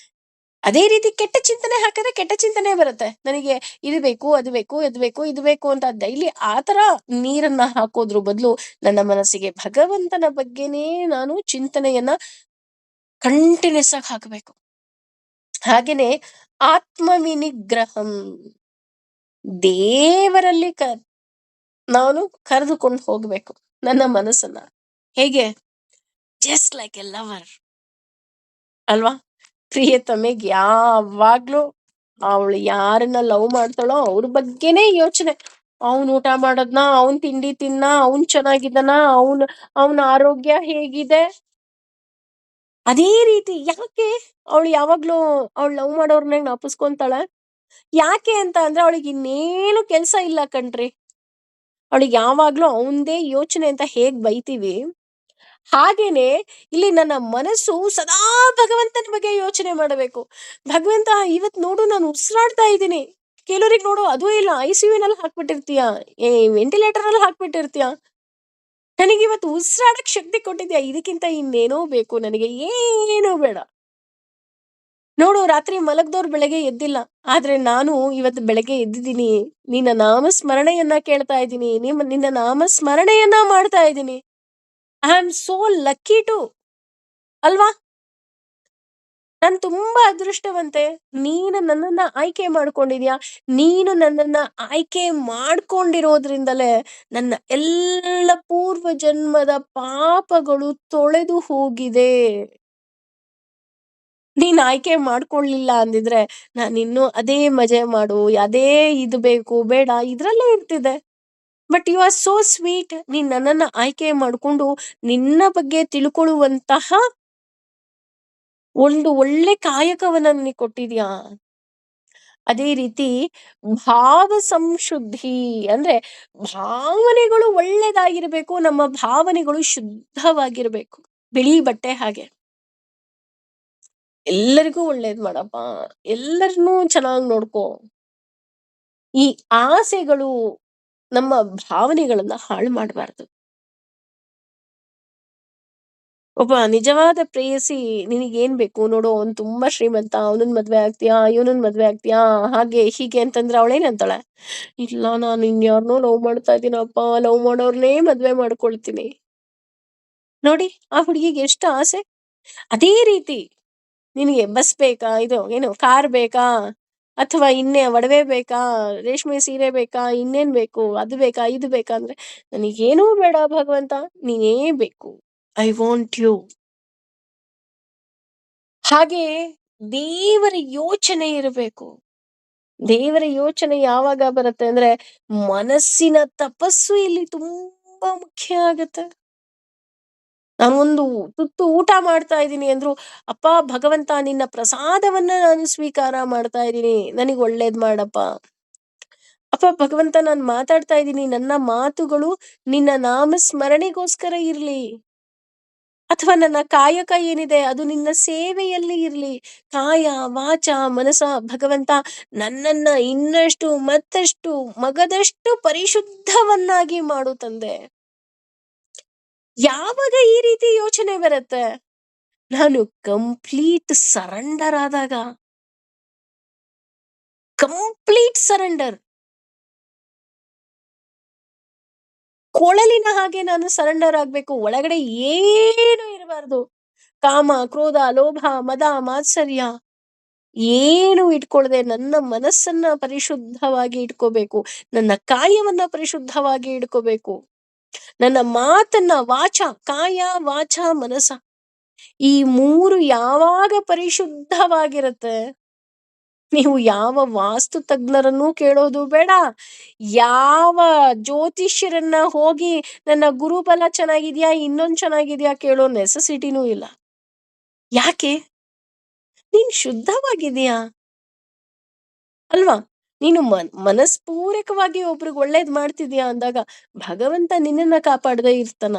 ಅದೇ ರೀತಿ ಕೆಟ್ಟ ಚಿಂತನೆ ಹಾಕಿದ್ರೆ ಕೆಟ್ಟ ಚಿಂತನೆ ಬರುತ್ತೆ. ನನಗೆ ಇದು ಬೇಕು, ಅದು ಬೇಕು, ಇದು ಬೇಕು, ಇದು ಬೇಕು ಅಂತ ಡೈಲಿ ಆತರ ನೀರನ್ನ ಹಾಕೋದ್ರ ಬದಲು, ನನ್ನ ಮನಸ್ಸಿಗೆ ಭಗವಂತನ ಬಗ್ಗೆನೇ ನಾನು ಚಿಂತನೆಯನ್ನ ಕಂಟಿನ್ಯೂಸ್ ಆಗಿ ಹಾಕಬೇಕು. ಹಾಗೇನೆ ಆತ್ಮ ವಿನಿಗ್ರಹಂ, ದೇವರಲ್ಲಿ ನಾನು ಕರೆದುಕೊಂಡು ಹೋಗ್ಬೇಕು ನನ್ನ ಮನಸ್ಸನ್ನ. ಹೇಗೆ? ಜಸ್ಟ್ ಲೈಕ್ ಎ ಲವರ್ ಅಲ್ವಾ? ಪ್ರಿಯತಮೆಗೆ ಯಾವಾಗ್ಲೂ ಅವಳು ಯಾರನ್ನ ಲವ್ ಮಾಡ್ತಾಳೋ ಅವ್ರ ಬಗ್ಗೆನೇ ಯೋಚನೆ. ಅವನ್ ಊಟ ಮಾಡದ್ನ, ಅವನ್ ತಿಂಡಿ ತಿನ್ನ, ಅವನ್ ಚೆನ್ನಾಗಿದ್ದಾನ, ಅವನ ಆರೋಗ್ಯ ಹೇಗಿದೆ. ಅದೇ ರೀತಿ ಯಾಕೆ ಅವಳು ಯಾವಾಗ್ಲೂ ಅವಳು ಲವ್ ಮಾಡೋರ್ನ ಜ್ಞಾಪಿಸ್ಕೊಂತಾಳೆ? ಯಾಕೆ ಅಂತ ಅಂದ್ರೆ, ಅವಳಿಗೆ ಇನ್ನೇನು ಕೆಲ್ಸ ಇಲ್ಲ ಕಣ್ರಿ. ಅವಳಿಗೆ ಯಾವಾಗ್ಲೂ ಅವಂದೇ ಯೋಚನೆ ಅಂತ ಹೇಗ್ ಬೈತೀವಿ, ಹಾಗೇನೆ ಇಲ್ಲಿ ನನ್ನ ಮನಸ್ಸು ಸದಾ ಭಗವಂತನ ಬಗ್ಗೆ ಯೋಚನೆ ಮಾಡಬೇಕು. ಭಗವಂತ, ಇವತ್ ನೋಡು ನಾನು ಉಸಿರಾಡ್ತಾ ಇದ್ದೀನಿ. ಕೆಲವರಿಗೆ ನೋಡು ಅದೂ ಇಲ್ಲ, ICU ನಲ್ಲಿ ಹಾಕ್ಬಿಟ್ಟಿರ್ತೀಯ, ವೆಂಟಿಲೇಟರ್ ಅಲ್ಲಿ ಹಾಕ್ಬಿಟ್ಟಿರ್ತೀಯ. ನನಗೆ ಇವತ್ತು ಉಸಿರಾಡಕ್ ಶಕ್ತಿ ಕೊಟ್ಟಿದ್ಯಾ, ಇದಕ್ಕಿಂತ ಇನ್ನೇನೋ ಬೇಕು ನನಗೆ? ಏನೂ ಬೇಡ. ನೋಡು, ರಾತ್ರಿ ಮಲಗ್ದವ್ರು ಬೆಳಗ್ಗೆ ಎದ್ದಿಲ್ಲ, ಆದ್ರೆ ನಾನು ಇವತ್ತು ಬೆಳಗ್ಗೆ ಎದ್ದಿದ್ದೀನಿ. ನಿನ್ನ ನಾಮ ಸ್ಮರಣೆಯನ್ನ ಕೇಳ್ತಾ ಇದ್ದೀನಿ, ನಿನ್ನ ನಾಮ ಸ್ಮರಣೆಯನ್ನ ಮಾಡ್ತಾ ಇದ್ದೀನಿ. I am so lucky to, ಅಲ್ವಾ? ನಾನು ತುಂಬಾ ಅದೃಷ್ಟವಂತೆ. ನೀನು ನನ್ನನ್ನ ಆಯ್ಕೆ ಮಾಡ್ಕೊಂಡಿದ್ಯಾ. ನೀನು ನನ್ನನ್ನ ಆಯ್ಕೆ ಮಾಡ್ಕೊಂಡಿರೋದ್ರಿಂದಲೇ ನನ್ನ ಎಲ್ಲ ಪೂರ್ವ ಜನ್ಮದ ಪಾಪಗಳು ತೊಳೆದು ಹೋಗಿದೆ. ನೀನ್ ಆಯ್ಕೆ ಮಾಡ್ಕೊಳ್ಳಿಲ್ಲ ಅಂದಿದ್ರೆ ನಾನಿನ್ನೂ ಅದೇ ಮಜೆ ಮಾಡು, ಅದೇ ಇದು ಬೇಕು ಬೇಡ ಇದ್ರಲ್ಲೇ ಇರ್ತಿದ್ದೆ. But you are so sweet. ನೀನ್ ನನ್ನನ್ನ ಆಯ್ಕೆ ಮಾಡ್ಕೊಂಡು ನಿನ್ನ ಬಗ್ಗೆ ತಿಳ್ಕೊಳ್ಳುವಂತಹ ಒಂದು ಒಳ್ಳೆ ಕಾಯಕವನ್ನ ನನಗೆ ಕೊಟ್ಟಿದ್ಯಾ. ಅದೇ ರೀತಿ ಭಾವ ಸಂಶುದ್ಧಿ ಅಂದ್ರೆ, ಭಾವನೆಗಳು ಒಳ್ಳೇದಾಗಿರ್ಬೇಕು, ನಮ್ಮ ಭಾವನೆಗಳು ಶುದ್ಧವಾಗಿರ್ಬೇಕು. ಬಿಳಿ ಬಟ್ಟೆ ಹಾಗೆ ಎಲ್ಲರಿಗೂ ಒಳ್ಳೇದ್ ಮಾಡಪ್ಪ, ಎಲ್ಲರನ್ನೂ ಚೆನ್ನಾಗಿ ನೋಡ್ಕೋ. ಈ ಆಸೆಗಳು ನಮ್ಮ ಭಾವನೆಗಳನ್ನ ಹಾಳು ಮಾಡಬಾರ್ದು. ಒಬ್ಬ ನಿಜವಾದ ಪ್ರೇಯಸಿ ನಿನಗೇನ್ ಬೇಕು ನೋಡು, ಅವ್ನು ತುಂಬಾ ಶ್ರೀಮಂತ, ಅವನನ್ ಮದ್ವೆ ಆಗ್ತೀಯಾ, ಇವನನ್ ಮದ್ವೆ ಆಗ್ತೀಯಾ, ಹಾಗೆ ಹೀಗೆ ಅಂತಂದ್ರೆ ಅವಳೇನಂತಾಳೆ? ಇಲ್ಲ, ನಾನು ಇನ್ಯಾರನ್ನೋ ಲವ್ ಮಾಡ್ತಾ ಇದ್ದೀನಪ್ಪ, ಲವ್ ಮಾಡೋರ್ನೇ ಮದ್ವೆ ಮಾಡ್ಕೊಳ್ತೀನಿ. ನೋಡಿ, ಆ ಹುಡುಗಿಗೆ ಎಷ್ಟು ಆಸೆ. ಅದೇ ರೀತಿ ನಿನಗೆ ಬಸ್ ಬೇಕಾ, ಇದು ಏನು ಕಾರ್ ಬೇಕಾ, ಅಥವಾ ಇನ್ನೇ ಒಡವೆ ಬೇಕಾ, ರೇಷ್ಮೆ ಸೀರೆ ಬೇಕಾ, ಇನ್ನೇನ್ ಬೇಕು, ಅದು ಬೇಕಾ, ಇದು ಬೇಕಾ ಅಂದ್ರೆ, ನನಗೇನೂ ಬೇಡ ಭಗವಂತ, ನೀನೇ ಬೇಕು. I want you. ಹಾಗೆ ದೇವರ ಯೋಚನೆ ಇರಬೇಕು. ದೇವರ ಯೋಚನೆ ಯಾವಾಗ ಬರುತ್ತೆ ಅಂದ್ರೆ, ಮನಸ್ಸಿನ ತಪಸ್ಸು ಇಲ್ಲಿ ತುಂಬಾ ಮುಖ್ಯ ಆಗತ್ತೆ. ನಾನು ಒಂದು ತುತ್ತು ಊಟ ಮಾಡ್ತಾ ಇದ್ದೀನಿ ಅಂದ್ರು, "ಅಪ್ಪ ಭಗವಂತ ನಿನ್ನ ಪ್ರಸಾದವನ್ನ ನಾನು ಸ್ವೀಕಾರ ಮಾಡ್ತಾ ಇದ್ದೀನಿ. ನನಗೆ ಒಳ್ಳೇದ್ ಮಾಡಪ್ಪ." ಅಪ್ಪ ಭಗವಂತ ನಾನು ಮಾತಾಡ್ತಾ ಇದ್ದೀನಿ, ನನ್ನ ಮಾತುಗಳು ನಿನ್ನ ನಾಮ ಸ್ಮರಣೆಗೋಸ್ಕರ ಇರ್ಲಿ. ಅಥವಾ ನನ್ನ ಕಾಯಕ ಏನಿದೆ ಅದು ನಿನ್ನ ಸೇವೆಯಲ್ಲಿ ಇರ್ಲಿ. ಕಾಯ, ವಾಚ, ಮನಸ ಭಗವಂತ ನನ್ನನ್ನ ಇನ್ನಷ್ಟು ಮತ್ತಷ್ಟು ಮಗದಷ್ಟು ಪರಿಶುದ್ಧವನ್ನಾಗಿ ಮಾಡು ತಂದೆ. ಯಾವಾಗ ಈ ರೀತಿ ಯೋಚನೆ ಬರುತ್ತೆ? ನಾನು ಕಂಪ್ಲೀಟ್ ಸರೆಂಡರ್ ಆದಾಗ. Complete surrender. ಕೊಳಲಿನ ಹಾಗೆ ನಾನು ಸರೆಂಡರ್ ಆಗ್ಬೇಕು. ಒಳಗಡೆ ಏನು ಇರಬಾರ್ದು. ಕಾಮ, ಕ್ರೋಧ, ಲೋಭ, ಮದ, ಮಾತ್ಸರ್ಯ ಏನು ಇಟ್ಕೊಳ್ದೆ ನನ್ನ ಮನಸ್ಸನ್ನ ಪರಿಶುದ್ಧವಾಗಿ ಇಟ್ಕೋಬೇಕು. ನನ್ನ ಕಾಯವನ್ನ ಪರಿಶುದ್ಧವಾಗಿ ಇಟ್ಕೋಬೇಕು. ನನ್ನ ಮಾತನ್ನ ಕಾಯ, ವಾಚ, ಮನಸ ಈ 3 ಯಾವಾಗ ಪರಿಶುದ್ಧವಾಗಿರುತ್ತೆ, ನೀವು ಯಾವ ವಾಸ್ತು ತಜ್ಞರನ್ನೂ ಕೇಳೋದು ಬೇಡ. ಯಾವ ಜ್ಯೋತಿಷ್ಯರನ್ನ ಹೋಗಿ ನನ್ನ ಗುರುಬಲ ಚೆನ್ನಾಗಿದ್ಯಾ, ಇನ್ನೊಂದ್ ಚೆನ್ನಾಗಿದ್ಯಾ ಕೇಳೋ ನೆಸೆಸಿಟಿನೂ ಇಲ್ಲ. ಯಾಕೆ? ನೀನ್ ಶುದ್ಧವಾಗಿದೀಯಾ ಅಲ್ವಾ? ನೀನು ಮನಸ್ಪೂರ್ವಕವಾಗಿ ಒಬ್ರಿಗೆ ಒಳ್ಳೇದ್ ಮಾಡ್ತಿದ್ಯಾ ಅಂದಾಗ ಭಗವಂತ ನಿನ್ನನ್ನ ಕಾಪಾಡದೆ ಇರ್ತಾನ?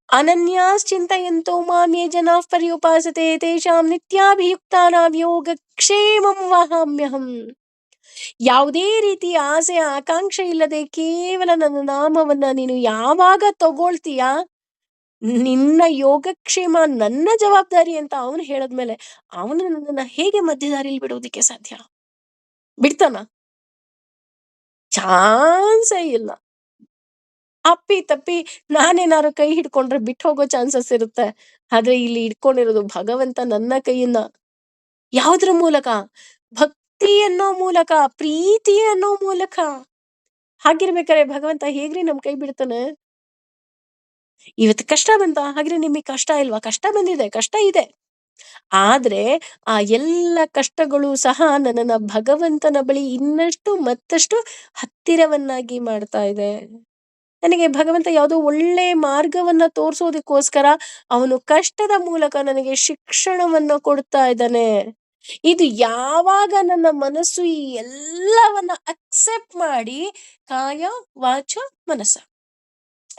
ಅನನ್ಯಾಶ್ಚಿಂತಯಂತೋ ಮಾಂ ಯೇ ಜನಾಃ ಪರ್ಯುಪಾಸತೆ ತೇಷಾಂ ನಿತ್ಯಾಭಿಯುಕ್ತಾನಾಂ ಯೋಗಕ್ಷೇಮಂ ವಹಾಮ್ಯಹಂ. ಯಾವುದೇ ರೀತಿಯ ಆಸೆ ಆಕಾಂಕ್ಷೆ ಇಲ್ಲದೆ ಕೇವಲ ನನ್ನ ನಾಮವನ್ನ ನೀನು ಯಾವಾಗ ತಗೊಳ್ತೀಯಾ, ನಿನ್ನ ಯೋಗಕ್ಷೇಮ ನನ್ನ ಜವಾಬ್ದಾರಿ ಅಂತ ಅವನು ಹೇಳದ್ಮೇಲೆ ಅವನು ನನ್ನನ್ನ ಹೇಗೆ ಮಧ್ಯದಾರಿಯಲ್ಲಿ ಬಿಡೋದಿಕ್ಕೆ ಸಾಧ್ಯ? ಬಿಡ್ತಾನ? ಚಾನ್ಸೇ ಇಲ್ಲ. ಅಪ್ಪಿ ತಪ್ಪಿ ನಾನೇನಾದ್ರು ಕೈ ಹಿಡ್ಕೊಂಡ್ರೆ ಬಿಟ್ಟು ಹೋಗೋ ಚಾನ್ಸಸ್ ಇರುತ್ತೆ. ಆದ್ರೆ ಇಲ್ಲಿ ಇಟ್ಕೊಂಡಿರೋದು ಭಗವಂತ ನನ್ನ ಕೈಯನ್ನ. ಯಾವುದ್ರ ಮೂಲಕ? ಭಕ್ತಿ ಅನ್ನೋ ಮೂಲಕ, ಪ್ರೀತಿ ಅನ್ನೋ ಮೂಲಕ. ಹಾಗಿರ್ಬೇಕಾದ್ರೆ ಭಗವಂತ ಹೇಗ್ರಿ ನಮ್ ಕೈ ಬಿಡ್ತಾನೆ? ಇವತ್ತು ಕಷ್ಟ ಬಂತ? ಹಾಗಾದ್ರೆ ನಿಮಗೆ ಕಷ್ಟ ಇಲ್ವಾ? ಕಷ್ಟ ಬಂದಿದೆ, ಕಷ್ಟ ಇದೆ. ಆದ್ರೆ ಆ ಎಲ್ಲ ಕಷ್ಟಗಳು ಸಹ ನನ್ನನ್ನ ಭಗವಂತನ ಬಳಿ ಇನ್ನಷ್ಟು ಮತ್ತಷ್ಟು ಹತ್ತಿರವನ್ನಾಗಿ ಮಾಡ್ತಾ ಇದೆ. ನನಗೆ ಭಗವಂತ ಯಾವುದೋ ಒಳ್ಳೆ ಮಾರ್ಗವನ್ನ ತೋರ್ಸೋದಕ್ಕೋಸ್ಕರ ಅವನು ಕಷ್ಟದ ಮೂಲಕ ನನಗೆ ಶಿಕ್ಷಣವನ್ನ ಕೊಡ್ತಾ ಇದ್ದಾನೆ. ಇದು ಯಾವಾಗ ನನ್ನ ಮನಸ್ಸು ಈ ಎಲ್ಲವನ್ನ ಅಕ್ಸೆಪ್ಟ್ ಮಾಡಿ ಕಾಯ, ವಾಚ, ಮನಸ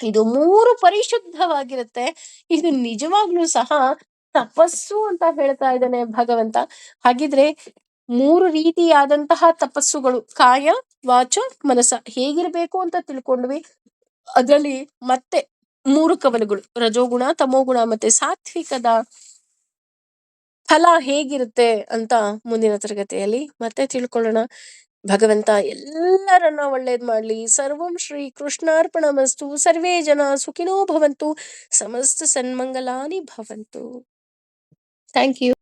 ಇದು 3 ಪರಿಶುದ್ಧವಾಗಿರುತ್ತೆ. ಇದು ನಿಜವಾಗ್ಲೂ ಸಹ ತಪಸ್ಸು ಅಂತ ಹೇಳ್ತಾ ಇದ್ದಾನೆ ಭಗವಂತ. ಹಾಗಿದ್ರೆ 3 ರೀತಿಯಾದಂತಹ ತಪಸ್ಸುಗಳು ಕಾಯ, ವಾಚ, ಮನಸ ಹೇಗಿರ್ಬೇಕು ಅಂತ ತಿಳ್ಕೊಂಡ್ವಿ. ಅದರಲ್ಲಿ ಮತ್ತೆ 3 ಕವಲುಗಳು ರಜೋಗುಣ, ತಮೋಗುಣ ಮತ್ತೆ ಸಾತ್ವಿಕದ ಫಲ ಹೇಗಿರುತ್ತೆ ಅಂತ ಮುಂದಿನ ತರಗತಿಯಲ್ಲಿ ಮತ್ತೆ ತಿಳ್ಕೊಳ್ಳೋಣ. ಭಗವಂತ ಎಲ್ಲರನ್ನ ಒಳ್ಳೇದ್ ಮಾಡ್ಲಿ. ಸರ್ವಂ ಶ್ರೀ ಕೃಷ್ಣಾರ್ಪಣಮಸ್ತು. ಸರ್ವೇ ಜನ ಸುಖಿನೋ ಭವಂತು. ಸಮಸ್ತ ಸನ್ಮಂಗಲಾನಿ ಭವಂತು. Thank you.